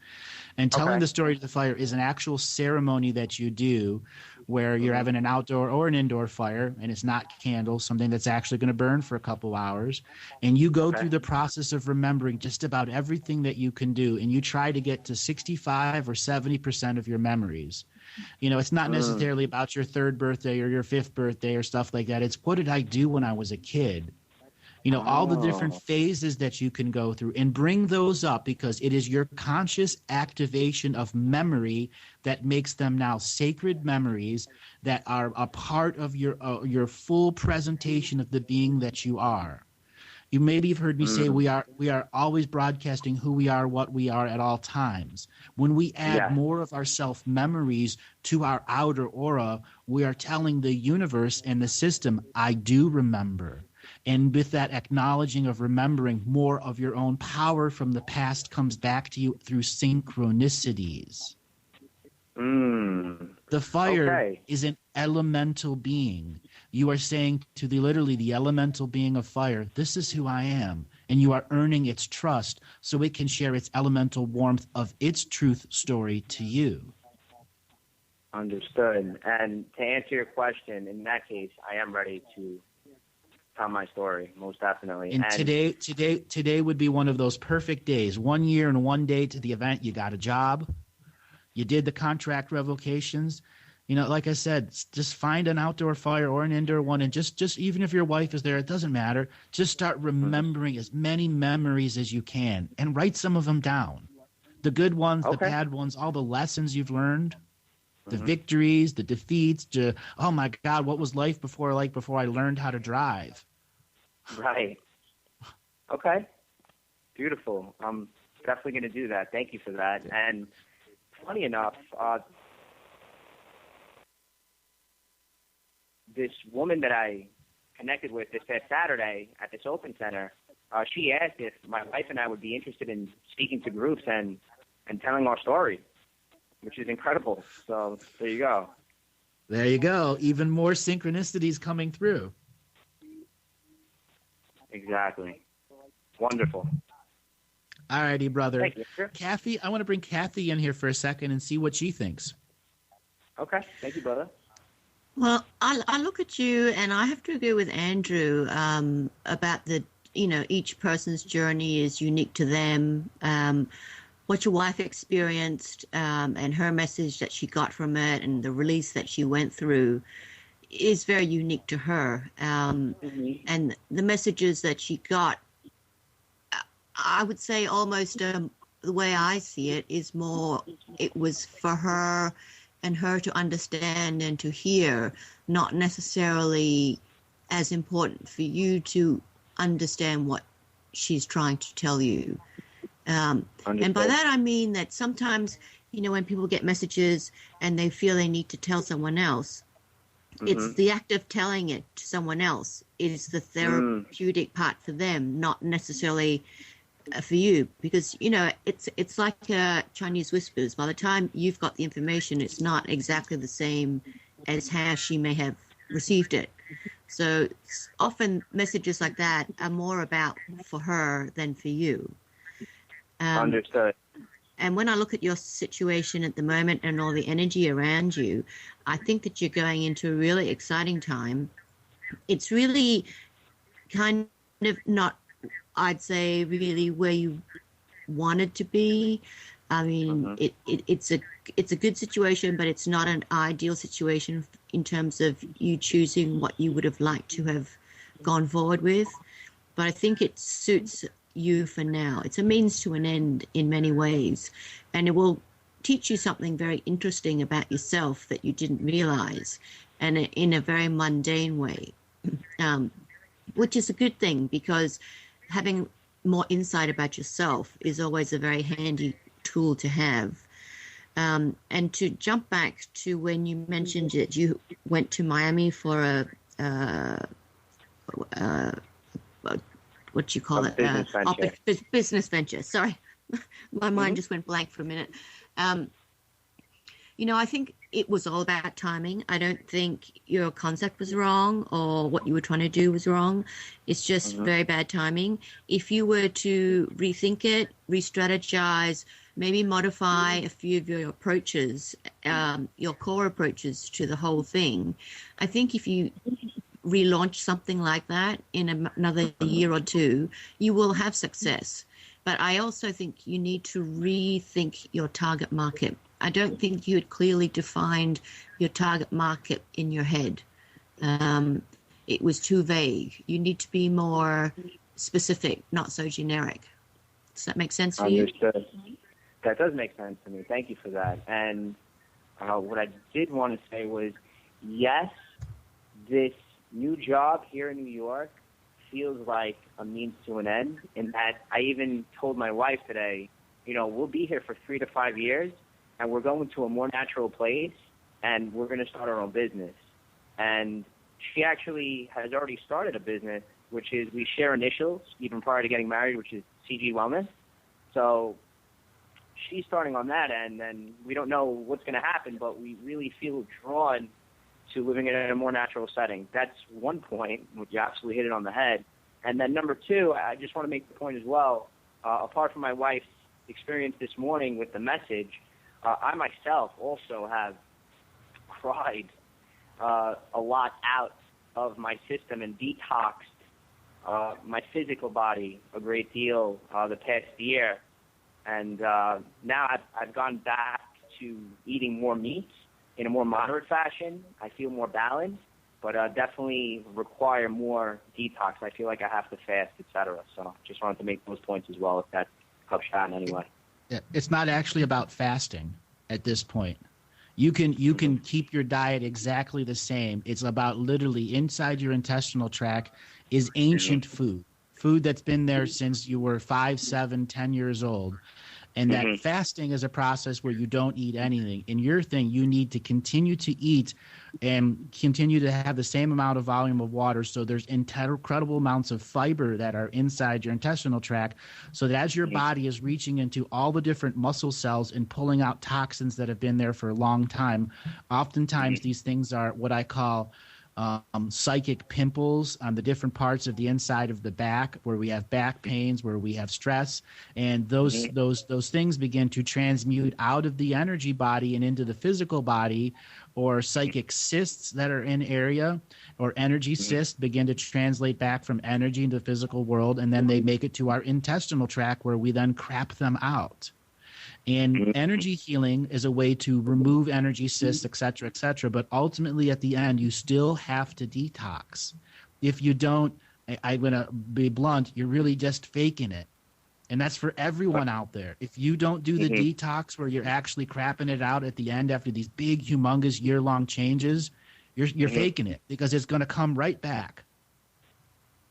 And telling the story to the fire is an actual ceremony that you do where you're having an outdoor or an indoor fire, and it's not candles, something that's actually going to burn for a couple hours. And you go through the process of remembering just about everything that you can do, and you try to get to 65 or 70% of your memories. You know, it's not necessarily about your third birthday or your fifth birthday or stuff like that. It's what did I do when I was a kid? You know, all the different phases that you can go through, and bring those up, because it is your conscious activation of memory that makes them now sacred memories that are a part of your full presentation of the being that you are. You maybe have heard me say we are always broadcasting who we are, what we are at all times. When we add more of our self memories to our outer aura, we are telling the universe and the system, I do remember. And with that acknowledging of remembering, more of your own power from the past comes back to you through synchronicities. The fire is an elemental being. You are saying to literally the elemental being of fire, this is who I am. And you are earning its trust so it can share its elemental warmth of its truth story to you. Understood. And to answer your question, in that case, I am ready to tell my story, most definitely. And today would be one of those perfect days. 1 year and 1 day to the event. You got a job. You did the contract revocations. You know, like I said, just find an outdoor fire or an indoor one, and just even if your wife is there, it doesn't matter. Just start remembering as many memories as you can, and write some of them down. The good ones, the bad ones, all the lessons you've learned, the victories, the defeats. Oh my God, what was life before I learned how to drive? Right. Okay. Beautiful. I'm definitely going to do that. Thank you for that. And funny enough, this woman that I connected with this past Saturday at this open center, she asked if my wife and I would be interested in speaking to groups and telling our story, which is incredible. So there you go. There you go. Even more synchronicities coming through. Exactly. Wonderful. All righty, brother. Thank you, sir. Kathy, I want to bring Kathy in here for a second and see what she thinks. Okay. Thank you, brother. Well, I look at you, and I have to agree with Andrew about each person's journey is unique to them. What your wife experienced and her message that she got from it and the release that she went through is very unique to her. And the messages that she got, I would say almost the way I see it is more, it was for her and her to understand and to hear, not necessarily as important for you to understand what she's trying to tell you. And by that I mean that sometimes, when people get messages and they feel they need to tell someone else, it's the act of telling it to someone else is the therapeutic part for them, not necessarily for you, because it's like Chinese whispers. By the time you've got the information, it's not exactly the same as how she may have received it. So often messages like that are more about for her than for you. Understood. And when I look at your situation at the moment and all the energy around you, I think that you're going into a really exciting time. It's really kind of not, I'd say, really where you wanted to be. I mean, it's a good situation, but it's not an ideal situation in terms of you choosing what you would have liked to have gone forward with. But I think it suits you for now. It's a means to an end in many ways, and it will teach you something very interesting about yourself that you didn't realize. and in a very mundane way, which is a good thing because having more insight about yourself is always a very handy tool to have. And to jump back to when you mentioned that you went to Miami for what do you call it? Business venture. Sorry, my mind just went blank for a minute. I think it was all about timing. I don't think your concept was wrong or what you were trying to do was wrong. It's just very bad timing. If you were to rethink it, re-strategize, maybe modify a few of your approaches, your core approaches to the whole thing, I think if you relaunch something like that in another year or two, you will have success. But I also think you need to rethink your target market. I don't think you had clearly defined your target market in your head. It was too vague. You need to be more specific, not so generic. Does that make sense for you? Understood. That does make sense to me. Thank you for that. And what I did want to say was, yes, this new job here in New York feels like a means to an end, in that I even told my wife today, we'll be here for 3 to 5 years, and we're going to a more natural place, and we're going to start our own business. And she actually has already started a business, which is we share initials, even prior to getting married, which is CG Wellness. So she's starting on that end, and we don't know what's going to happen, but we really feel drawn to living in a more natural setting. That's one point, which you absolutely hit it on the head. And then number two, I just want to make the point as well, apart from my wife's experience this morning with the message, I myself also have cried a lot out of my system and detoxed my physical body a great deal the past year. And now I've gone back to eating more meat in a more moderate fashion. I feel more balanced, but definitely require more detox. I feel like I have to fast, etc. So just wanted to make those points as well, if that helps you out in any way. Yeah, it's not actually about fasting at this point. You can keep your diet exactly the same. It's about literally inside your intestinal tract is ancient food that's been there since you were 5, 7, 10 years old. And that fasting is a process where you don't eat anything. In your thing, you need to continue to eat and continue to have the same amount of volume of water. So there's incredible amounts of fiber that are inside your intestinal tract, so that as your body is reaching into all the different muscle cells and pulling out toxins that have been there for a long time, oftentimes these things are what I call psychic pimples on the different parts of the inside of the back, where we have back pains, where we have stress, and those things begin to transmute out of the energy body and into the physical body, or psychic cysts that are in area, or energy cysts begin to translate back from energy into the physical world, and then they make it to our intestinal tract, where we then crap them out. And energy healing is a way to remove energy cysts, et cetera, but ultimately at the end, you still have to detox. If you don't, I'm going to be blunt, you're really just faking it. And that's for everyone out there. If you don't do the detox where you're actually crapping it out at the end after these big, humongous, year-long changes, you're faking it, because it's going to come right back.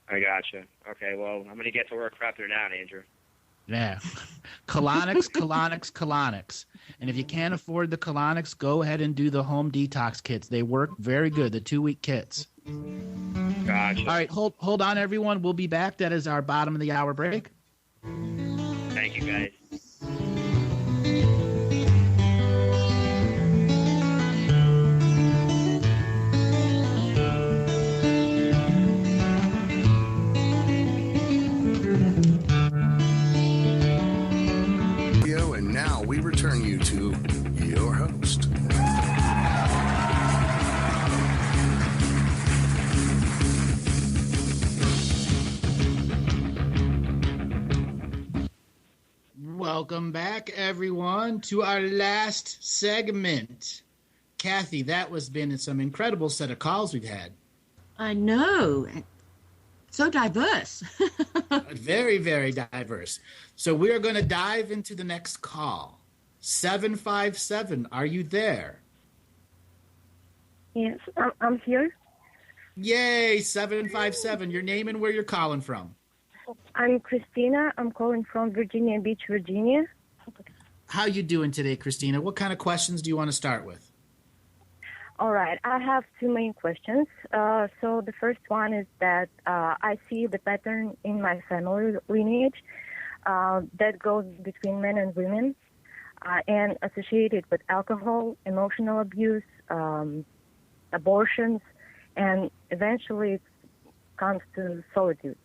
I gotcha. Okay, well, I'm going to get to work after that, Andrew. Yeah. Colonics. And if you can't afford the colonics, go ahead and do the home detox kits. They work very good, the 2-week kits. Gotcha. All right, hold on, everyone. We'll be back. That is our bottom of the hour break. Thank you, guys. And now we return you to your host. Welcome back, everyone, to our last segment. Kathy, that was been some incredible set of calls we've had. I know. So diverse. Very, very diverse. So we are going to dive into the next call. 757, are you there? Yes, I'm here. Yay, 757. Your name and where you're calling from. I'm Christina. I'm calling from Virginia Beach, Virginia. How you doing today, Christina? What kind of questions do you want to start with? All right. I have two main questions. So the first one is that I see the pattern in my family lineage that goes between men and women and associated with alcohol, emotional abuse, abortions, and eventually it comes to solitude.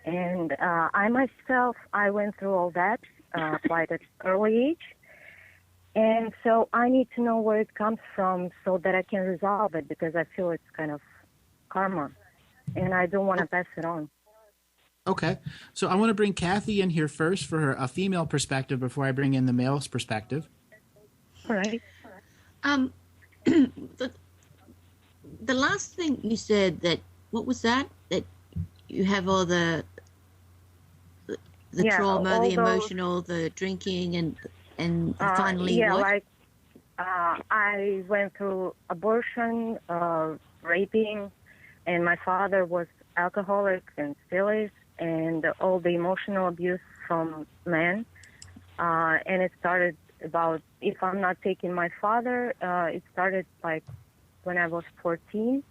And I myself, I went through all that quite at early age. And so I need to know where it comes from so that I can resolve it, because I feel it's kind of karma and I don't want to pass it on. Okay. So I want to bring Kathy in here first for a female perspective before I bring in the male's perspective. All right. The last thing you said, that, what was that? That you have all the trauma, the emotional, the drinking, and finally yeah, what? like I went through abortion, raping, and my father was alcoholic and still is, and all the emotional abuse from men. And it started about, if I'm not taking my father, it started like when I was 14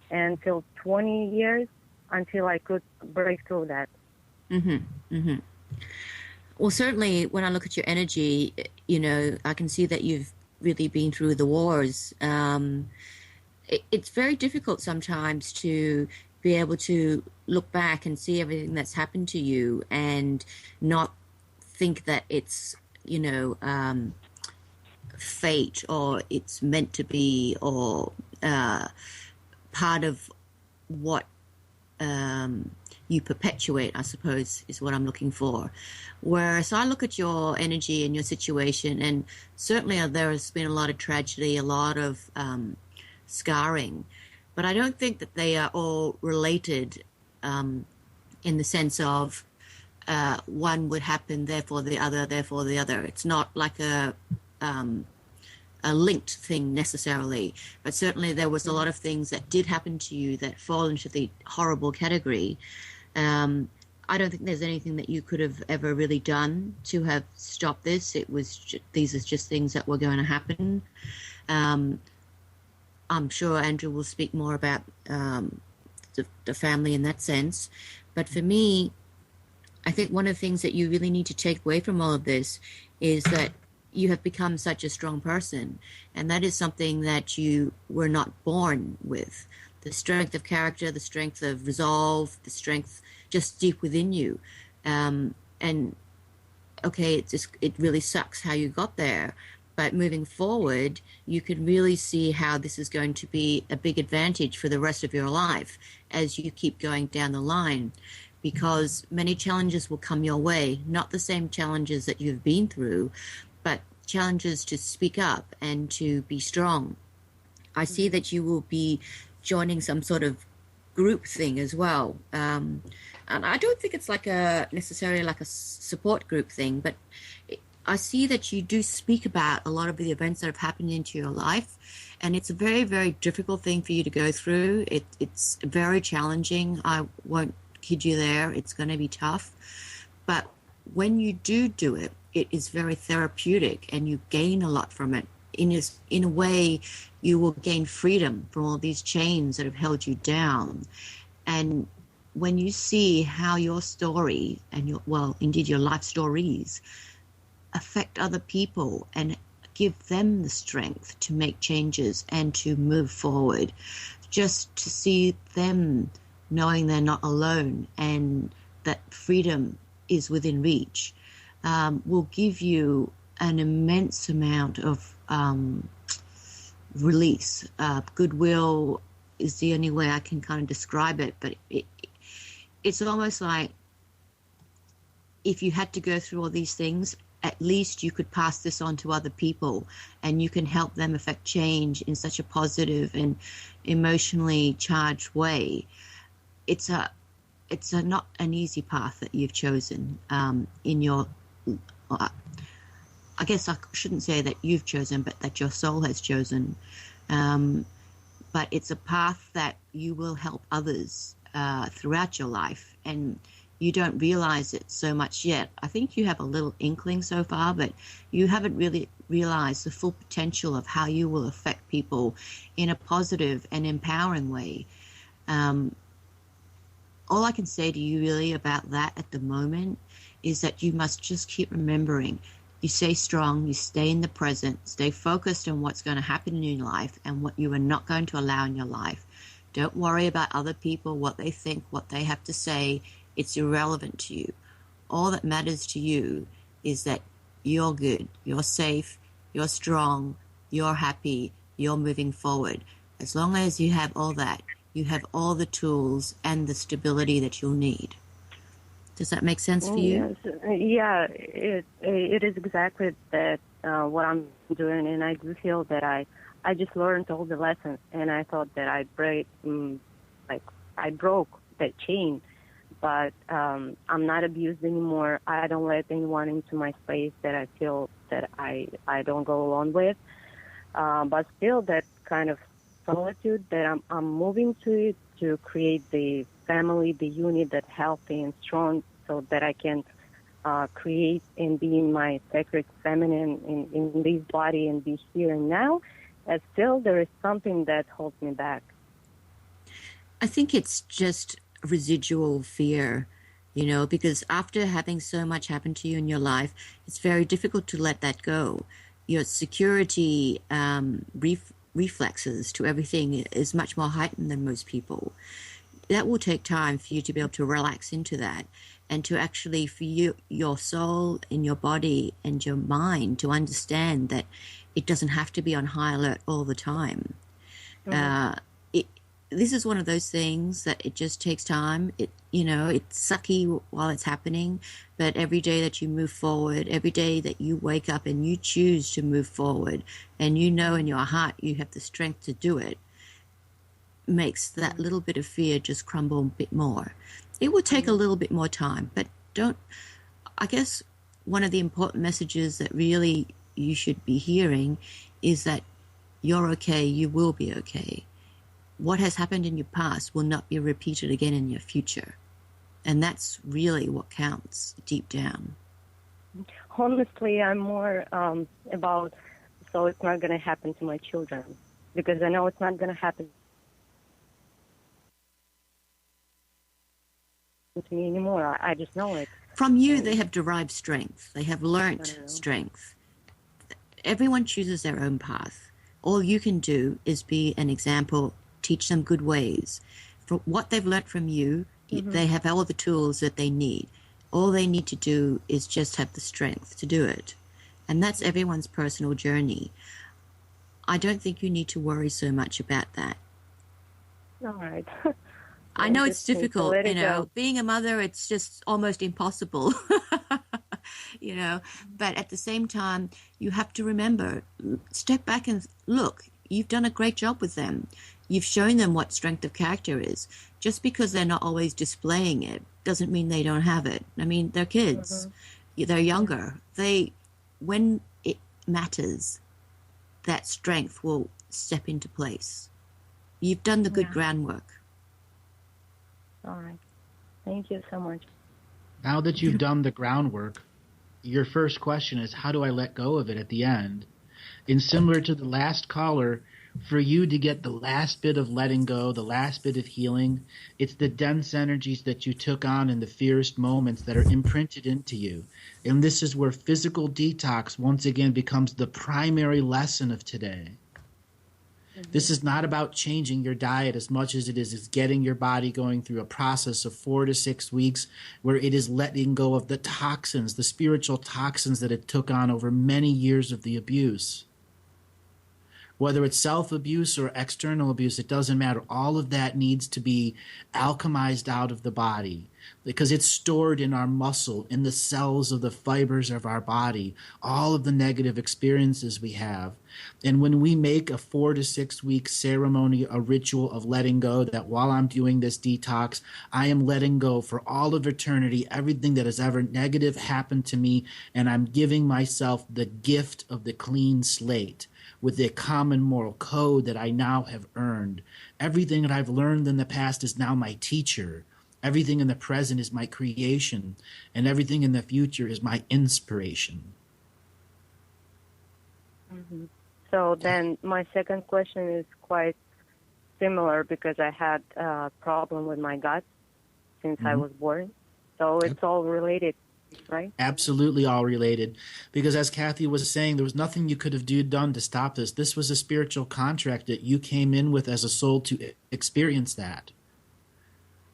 until 20 years until I could break through that. Mm-hmm. Mm-hmm. Well, certainly when I look at your energy, you know, I can see that you've really been through the wars. It's very difficult sometimes to be able to look back and see everything that's happened to you and not think that it's, you know, fate or it's meant to be or part of what you perpetuate, I suppose, is what I'm looking for. Whereas I look at your energy and your situation, and certainly there has been a lot of tragedy, a lot of scarring, but I don't think that they are all related in the sense of one would happen, therefore the other, therefore the other. It's not like a linked thing necessarily, but certainly there was a lot of things that did happen to you that fall into the horrible category. I don't think there's anything that you could have ever really done to have stopped this. It was these are just things that were going to happen. I'm sure Andrew will speak more about the family in that sense, but for me, I think one of the things that you really need to take away from all of this is that you have become such a strong person, and that is something that you were not born with. The strength of character, the strength of resolve, the strength just deep within you. And okay, it really sucks how you got there, but moving forward, you can really see how this is going to be a big advantage for the rest of your life as you keep going down the line, because many challenges will come your way, not the same challenges that you've been through, but challenges to speak up and to be strong. I see that you will be joining some sort of group thing as well. And I don't think it's like necessarily like a support group thing, but I see that you do speak about a lot of the events that have happened into your life, and it's a very, very difficult thing for you to go through. It's very challenging. I won't kid you there. It's going to be tough. But when you do it, it is very therapeutic, and you gain a lot from it. In a way, you will gain freedom from all these chains that have held you down. And when you see how your story and your life stories affect other people and give them the strength to make changes and to move forward, just to see them knowing they're not alone and that freedom is within reach, will give you an immense amount of release. Goodwill is the only way I can kind of describe it, but it's almost like if you had to go through all these things, at least you could pass this on to other people, and you can help them affect change in such a positive and emotionally charged way. It's not an easy path that you've chosen in your. I guess I shouldn't say that you've chosen, but that your soul has chosen. but it's a path that you will help others throughout your life, and you don't realize it so much yet. I think you have a little inkling so far, but you haven't really realized the full potential of how you will affect people in a positive and empowering way. All I can say to you really about that at the moment is that you must just keep remembering. You stay strong, you stay in the present, stay focused on what's going to happen in your life and what you are not going to allow in your life. Don't worry about other people, what they think, what they have to say. It's irrelevant to you. All that matters to you is that you're good, you're safe, you're strong, you're happy, you're moving forward. As long as you have all that, you have all the tools and the stability that you'll need. Does that make sense for you? Yes. Yeah, it is exactly that what I'm doing, and I do feel that I just learned all the lessons, and I thought that I broke that chain, but I'm not abused anymore. I don't let anyone into my space that I feel that I don't go along with, but still that kind of solitude that I'm moving to it to create the family, the unit that's healthy and strong, so that I can create and be in my sacred feminine in this body and be here and now. And still, there is something that holds me back. I think it's just residual fear, because after having so much happen to you in your life, it's very difficult to let that go. Your security reflexes to everything is much more heightened than most people. That will take time for you to be able to relax into that, and to actually, for your soul and your body and your mind to understand that it doesn't have to be on high alert all the time. Mm-hmm. This is one of those things that it just takes time. It's sucky while it's happening, but every day that you move forward, every day that you wake up and you choose to move forward, and in your heart you have the strength to do it, makes that little bit of fear just crumble a bit more. It will take a little bit more time, but I guess one of the important messages that really you should be hearing is that you're okay, you will be okay. What has happened in your past will not be repeated again in your future. And that's really what counts deep down. Honestly, I'm more about, so it's not going to happen to my children, because I know it's not going to happen to me anymore. I just know it. From you, they have derived strength. They have learnt strength. Everyone chooses their own path. All you can do is be an example, teach them good ways. For what they've learnt from you, they have all the tools that they need. All they need to do is just have the strength to do it. And that's everyone's personal journey. I don't think you need to worry so much about that. All right. I know it's difficult, being a mother, it's just almost impossible, but at the same time, you have to remember, step back and look, you've done a great job with them. You've shown them what strength of character is. Just because they're not always displaying it doesn't mean they don't have it. I mean, they're kids. They're younger. When it matters, that strength will step into place. You've done the good groundwork. All right. Thank you so much. Now that you've done the groundwork, your first question is, how do I let go of it at the end? And similar to the last caller, for you to get the last bit of letting go, the last bit of healing, it's the dense energies that you took on in the fierce moments that are imprinted into you. And this is where physical detox once again becomes the primary lesson of today. This is not about changing your diet as much as it is getting your body going through a process of 4 to 6 weeks where it is letting go of the toxins, the spiritual toxins that it took on over many years of the abuse. Whether it's self-abuse or external abuse, it doesn't matter. All of that needs to be alchemized out of the body because it's stored in our muscle, in the cells of the fibers of our body, all of the negative experiences we have. And when we make a 4 to 6 week ceremony, a ritual of letting go, that while I'm doing this detox, I am letting go for all of eternity, everything that has ever negative happened to me, and I'm giving myself the gift of the clean slate. with a common moral code that I now have earned. Everything that I've learned in the past is now my teacher. Everything in the present is my creation, and everything in the future is my inspiration. Mm-hmm. So then my second question is quite similar because I had a problem with my gut since I was born. So it's all related, right? Absolutely all related. Because as Kathy was saying, there was nothing you could have done to stop this. This was a spiritual contract that you came in with as a soul to experience that.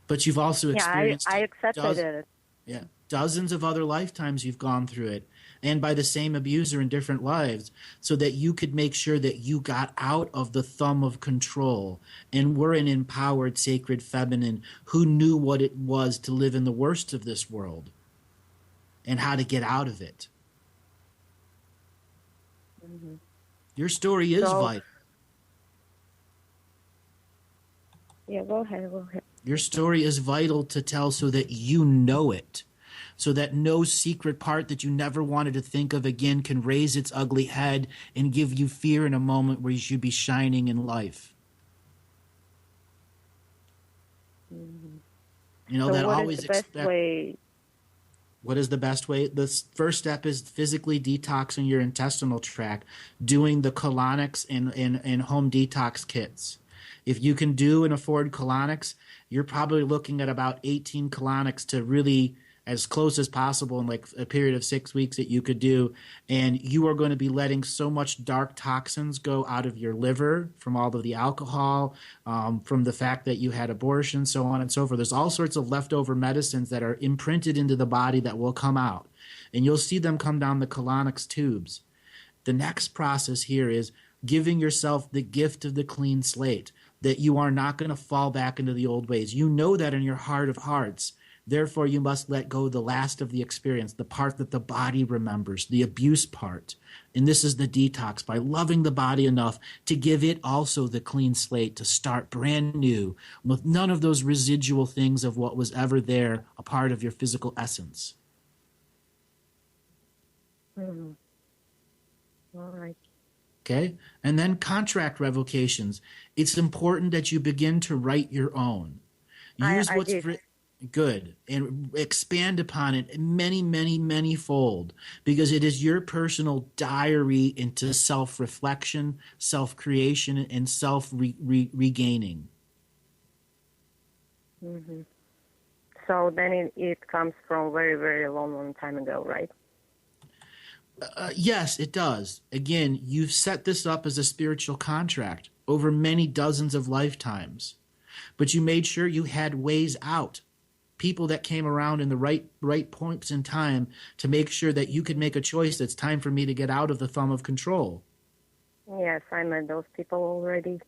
But you've also experienced I accepted it. Yeah, dozens of other lifetimes you've gone through it, and by the same abuser in different lives, so that you could make sure that you got out of the thumb of control and were an empowered sacred feminine who knew what it was to live in the worst of this world and how to get out of it. Mm-hmm. Your story is vital. Yeah, go ahead. Your story is vital to tell so that you know it, so that no secret part that you never wanted to think of again can raise its ugly head and give you fear in a moment where you should be shining in life. Mm-hmm. You know, so that what always is the best way? What is the best way? The first step is physically detoxing your intestinal tract, doing the colonics and home detox kits. If you can do and afford colonics, you're probably looking at about 18 colonics to really as close as possible in like a period of 6 weeks that you could do. And you are going to be letting so much dark toxins go out of your liver from all of the alcohol, from the fact that you had abortion, so on and so forth. There's all sorts of leftover medicines that are imprinted into the body that will come out. And you'll see them come down the colonics tubes. The next process here is giving yourself the gift of the clean slate, that you are not going to fall back into the old ways. You know that in your heart of hearts. Therefore, you must let go the last of the experience, the part that the body remembers, the abuse part. And this is the detox, by loving the body enough to give it also the clean slate, to start brand new with none of those residual things of what was ever there, a part of your physical essence. Mm-hmm. All right. Okay? And then contract revocations. It's important that you begin to write your own. Use what's good and expand upon it many, many, many fold, because it is your personal diary into self-reflection, self-creation, and self-regaining. Mm-hmm. So then it comes from very, very long time ago, right? Yes, it does. Again, you've set this up as a spiritual contract over many dozens of lifetimes, but you made sure you had ways out, people that came around in the right points in time to make sure that you could make a choice. It's time for me to get out of the thumb of control. Yes, I met those people already.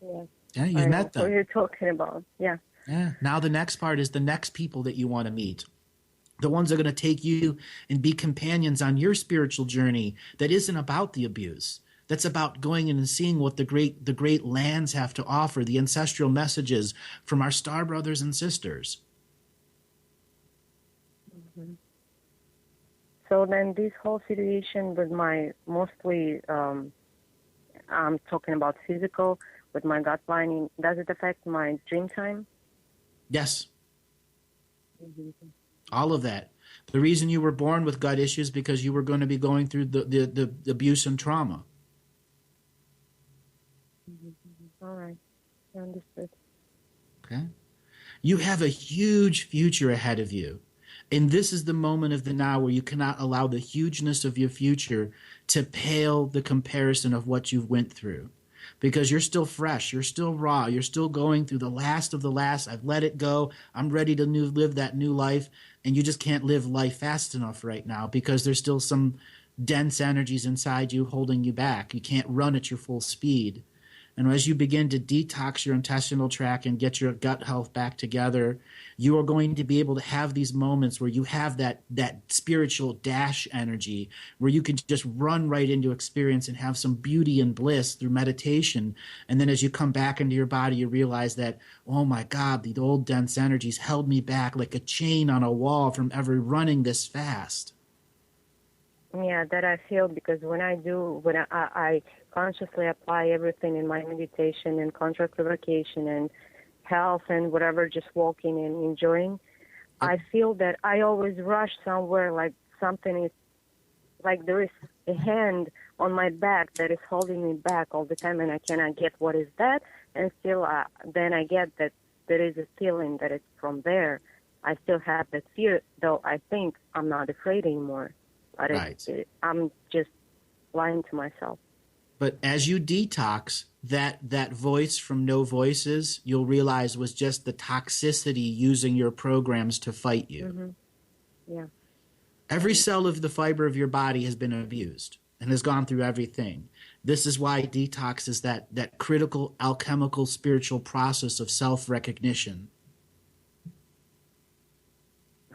Yes. Yeah, you met them. What you're talking about. Yeah. Yeah. Now the next part is the next people that you want to meet. The ones that are going to take you and be companions on your spiritual journey that isn't about the abuse. That's about going in and seeing what the great lands have to offer, the ancestral messages from our star brothers and sisters. Mm-hmm. So then this whole situation with my mostly, I'm talking about physical, with my gut lining, does it affect my dream time? Yes. Mm-hmm. All of that. The reason you were born with gut issues because you were going to be going through the abuse and trauma. Mm-hmm. All right. I understood. Okay. You have a huge future ahead of you. And this is the moment of the now where you cannot allow the hugeness of your future to pale the comparison of what you've went through. Because you're still fresh, you're still raw, you're still going through the last of the last. I've let it go. I'm ready to live that new life. And you just can't live life fast enough right now because there's still some dense energies inside you holding you back. You can't run at your full speed. And as you begin to detox your intestinal tract and get your gut health back together, you are going to be able to have these moments where you have that spiritual dash energy, where you can just run right into experience and have some beauty and bliss through meditation. And then as you come back into your body, you realize that, oh my God, the old dense energies held me back like a chain on a wall from ever running this fast. Yeah, that I feel, because when I consciously apply everything in my meditation and contract revocation and health and whatever, just walking and enjoying, I feel that I always rush somewhere, like something is, like there is a hand on my back that is holding me back all the time, and I cannot get what is that. And still, then I get that there is a feeling that it's from there. I still have that fear, though I think I'm not afraid anymore. But Right. I'm just lying to myself. But as you detox, that voice from No Voices, you'll realize was just the toxicity using your programs to fight you. Mm-hmm. Yeah. Every cell of the fiber of your body has been abused and has gone through everything. This is why detox is that critical alchemical spiritual process of self-recognition.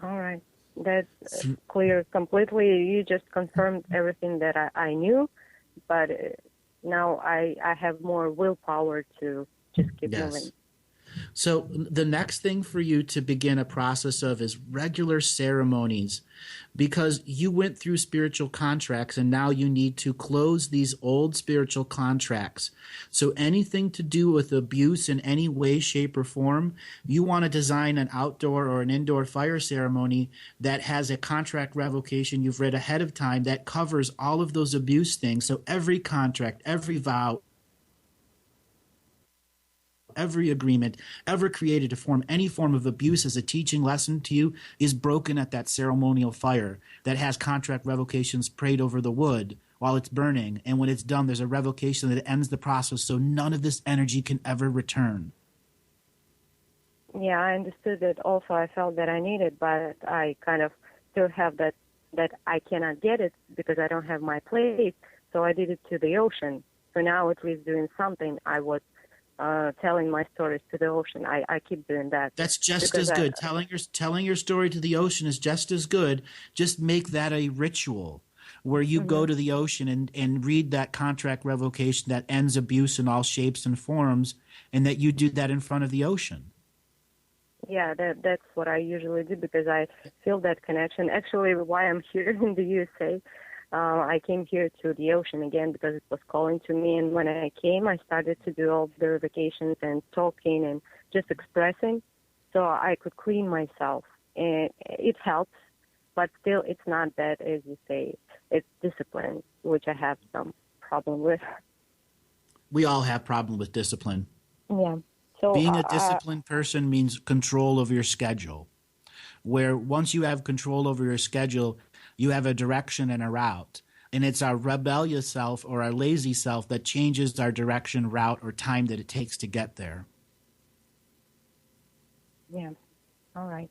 All right. That's clear completely. You just confirmed everything that I knew, but now I have more willpower to just keep moving. So the next thing for you to begin a process of is regular ceremonies, because you went through spiritual contracts and now you need to close these old spiritual contracts. So anything to do with abuse in any way, shape, or form, you want to design an outdoor or an indoor fire ceremony that has a contract revocation you've read ahead of time that covers all of those abuse things. So every contract, every vow, every agreement ever created to form any form of abuse as a teaching lesson to you is broken at that ceremonial fire that has contract revocations prayed over the wood while it's burning. And when it's done, there's a revocation that ends the process, so none of this energy can ever return. Yeah, I understood it. Also, I felt that I needed, but I kind of still have that I cannot get it because I don't have my place. So I did it to the ocean. So now at least doing something, I was telling my stories to the ocean. I keep doing that. That's just as good. Telling your story to the ocean is just as good. Just make that a ritual where you go to the ocean and read that contract revocation that ends abuse in all shapes and forms, and that you do that in front of the ocean. Yeah, that's what I usually do because I feel that connection. Actually, why I'm here in the USA, I came here to the ocean again because it was calling to me. And when I came, I started to do all the vacations and talking and just expressing so I could clean myself. And it helps, but still it's not that, as you say, it's discipline, which I have some problem with. We all have problem with discipline. Yeah. So being a disciplined person means control over your schedule, where once you have control over your schedule, you have a direction and a route. And it's our rebellious self or our lazy self that changes our direction, route, or time that it takes to get there. Yeah. All right.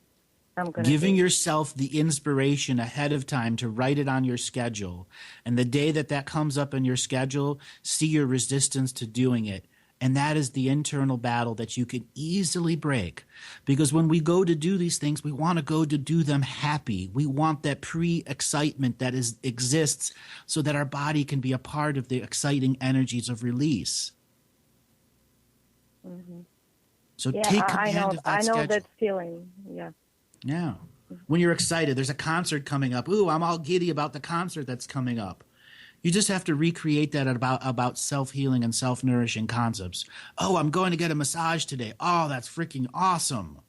I'm gonna Giving yourself the inspiration ahead of time to write it on your schedule. And the day that comes up in your schedule, see your resistance to doing it. And that is the internal battle that you can easily break. Because when we go to do these things, we want to go to do them happy. We want that pre-excitement that exists so that our body can be a part of the exciting energies of release. Mm-hmm. So take command of that schedule. I know that feeling, yeah. Yeah. When you're excited, there's a concert coming up. Ooh, I'm all giddy about the concert that's coming up. You just have to recreate that about self-healing and self-nourishing concepts. Oh, I'm going to get a massage today. Oh, that's freaking awesome.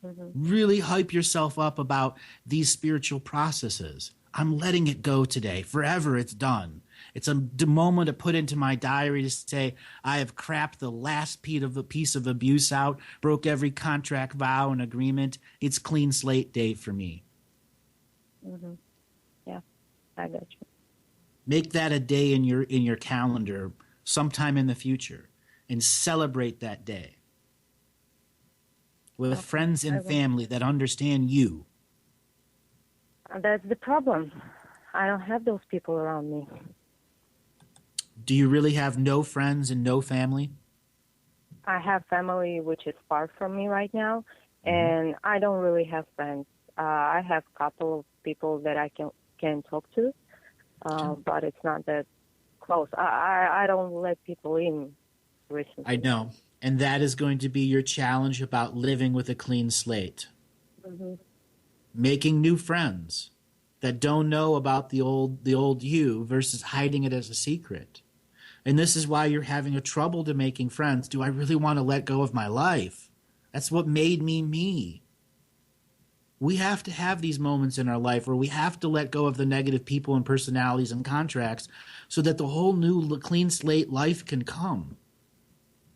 Mm-hmm. Really hype yourself up about these spiritual processes. I'm letting it go today. Forever it's done. It's a moment to put into my diary to say, I have crapped the last piece of abuse out, broke every contract, vow, and agreement. It's clean slate day for me. Mm-hmm. Yeah, I got you. Make that a day in your calendar sometime in the future and celebrate that day with friends and family that understand you. That's the problem. I don't have those people around me. Do you really have no friends and no family? I have family which is far from me right now, and I don't really have friends. I have a couple of people that I can talk to. But it's not that close. I don't let people in recently. I know. And that is going to be your challenge about living with a clean slate. Mm-hmm. Making new friends that don't know about the old you versus hiding it as a secret. And this is why you're having a trouble to making friends. Do I really want to let go of my life? That's what made me me. We have to have these moments in our life where we have to let go of the negative people and personalities and contracts so that the whole new clean slate life can come.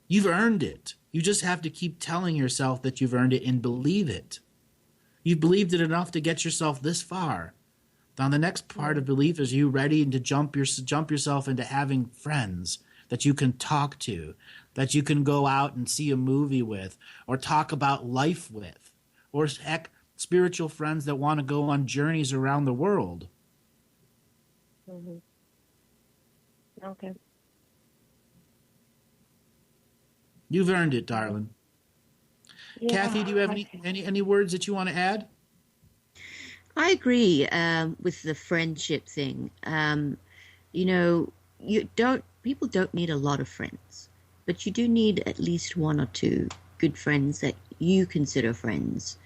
You've earned it. You just have to keep telling yourself that you've earned it and believe it. You've believed it enough to get yourself this far. Now the next part of belief is you ready to jump yourself into having friends that you can talk to, that you can go out and see a movie with, or talk about life with, or heck, spiritual friends that want to go on journeys around the world. Mm-hmm. Okay. You've earned it, darling. Yeah, Kathy, do you have any words that you want to add? I agree with the friendship thing. You know, people don't need a lot of friends, but you do need at least one or two good friends that you consider friends.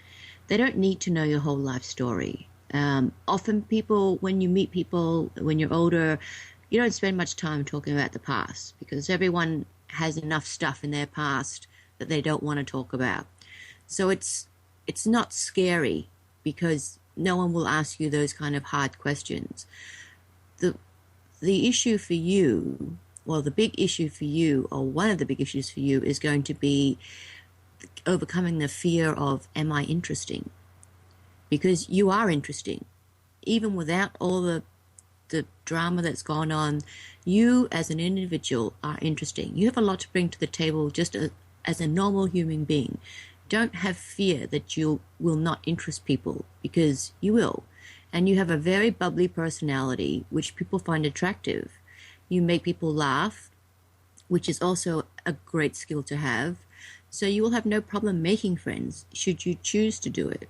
They don't need to know your whole life story. Often people, when you meet people, when you're older, you don't spend much time talking about the past because everyone has enough stuff in their past that they don't want to talk about. So it's not scary because no one will ask you those kind of hard questions. The issue for you, well, the big issue for you, or one of the big issues for you, is going to be overcoming the fear of, am I interesting? Because you are interesting. Even without all the drama that's gone on, you as an individual are interesting. You have a lot to bring to the table just as a normal human being. Don't have fear that you will not interest people, because you will. And you have a very bubbly personality, which people find attractive. You make people laugh, which is also a great skill to have. So you will have no problem making friends should you choose to do it.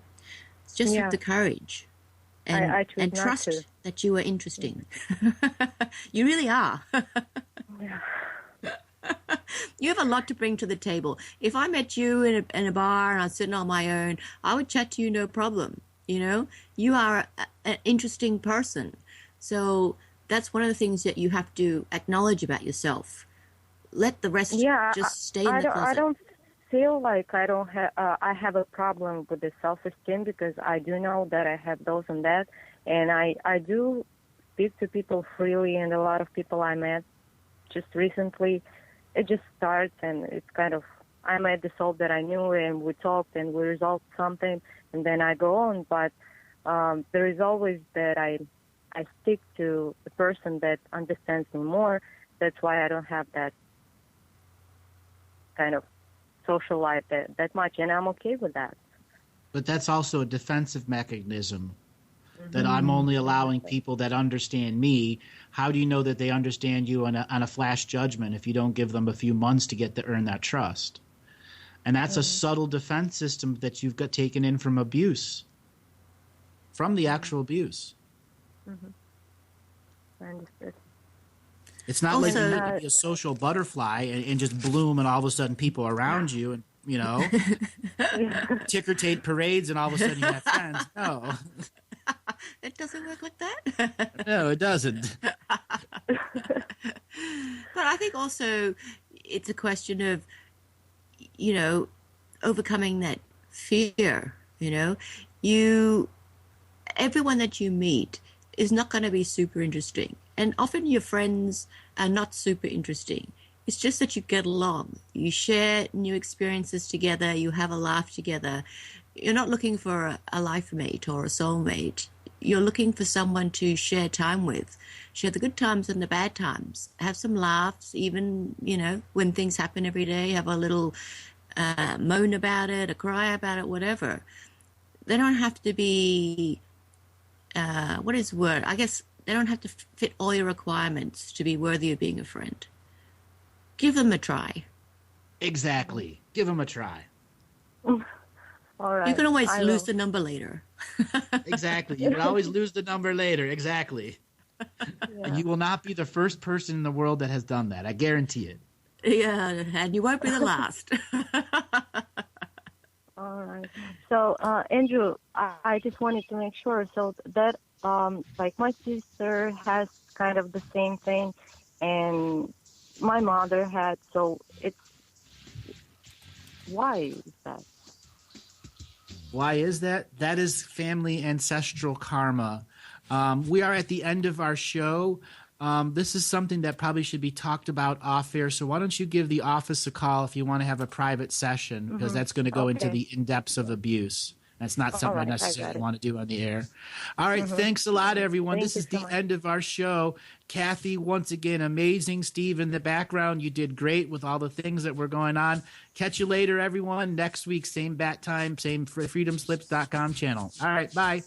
It's just have the courage. And, I choose and not trust to. that you are interesting. You really are. Yeah. You have a lot to bring to the table. If I met you in a bar and I was sitting on my own, I would chat to you no problem. You know, you are an interesting person. So that's one of the things that you have to acknowledge about yourself. Let the rest just stay in the closet. I don't feel like I have a problem with the self-esteem, because I do know that I have those and that, and I do speak to people freely, and a lot of people I met just recently, it just starts and it's kind of, I met the soul that I knew and we talked and we resolved something, and then I go on, but there is always that I stick to the person that understands me more. That's why I don't have that kind of social life that much, and I'm okay with that. But that's also a defensive mechanism, that I'm only allowing people that understand me. How do you know that they understand you on a flash judgment if you don't give them a few months to earn that trust? And that's a subtle defense system that you've got taken in from abuse, from the actual abuse. I understood. It's not like you need to be a social butterfly and just bloom and all of a sudden people are around you and, you know, ticker tape parades and all of a sudden you have friends. No. It doesn't work like that. No, it doesn't. But I think also it's a question of, you know, overcoming that fear. You know, everyone that you meet is not going to be super interesting. And often your friends are not super interesting. It's just that you get along. You share new experiences together. You have a laugh together. You're not looking for a life mate or a soulmate. You're looking for someone to share time with. Share the good times and the bad times. Have some laughs, even, you know, when things happen every day. Have a little moan about it, a cry about it, whatever. They don't have to be, what is the word? I guess they don't have to fit all your requirements to be worthy of being a friend. Give them a try. Exactly. Give them a try. All right. You can always lose the number later. Exactly. You can always lose the number later. Exactly. And you will not be the first person in the world that has done that. I guarantee it. Yeah, and you won't be the last. All right. So, Andrew, I just wanted to make sure. So that, like, my sister has kind of the same thing, and my mother had. So it's why is that? Why is that? That is family ancestral karma. We are at the end of our show. This is something that probably should be talked about off air. So why don't you give the office a call if you want to have a private session, because that's going to go into the in-depths of abuse. That's not something I necessarily want to do on the air. All right. Thanks a lot, everyone. This is the end of our show. Kathy, once again, amazing. Steve, in the background, you did great with all the things that were going on. Catch you later, everyone. Next week, same bat time, same freedomslips.com channel. All right. Bye.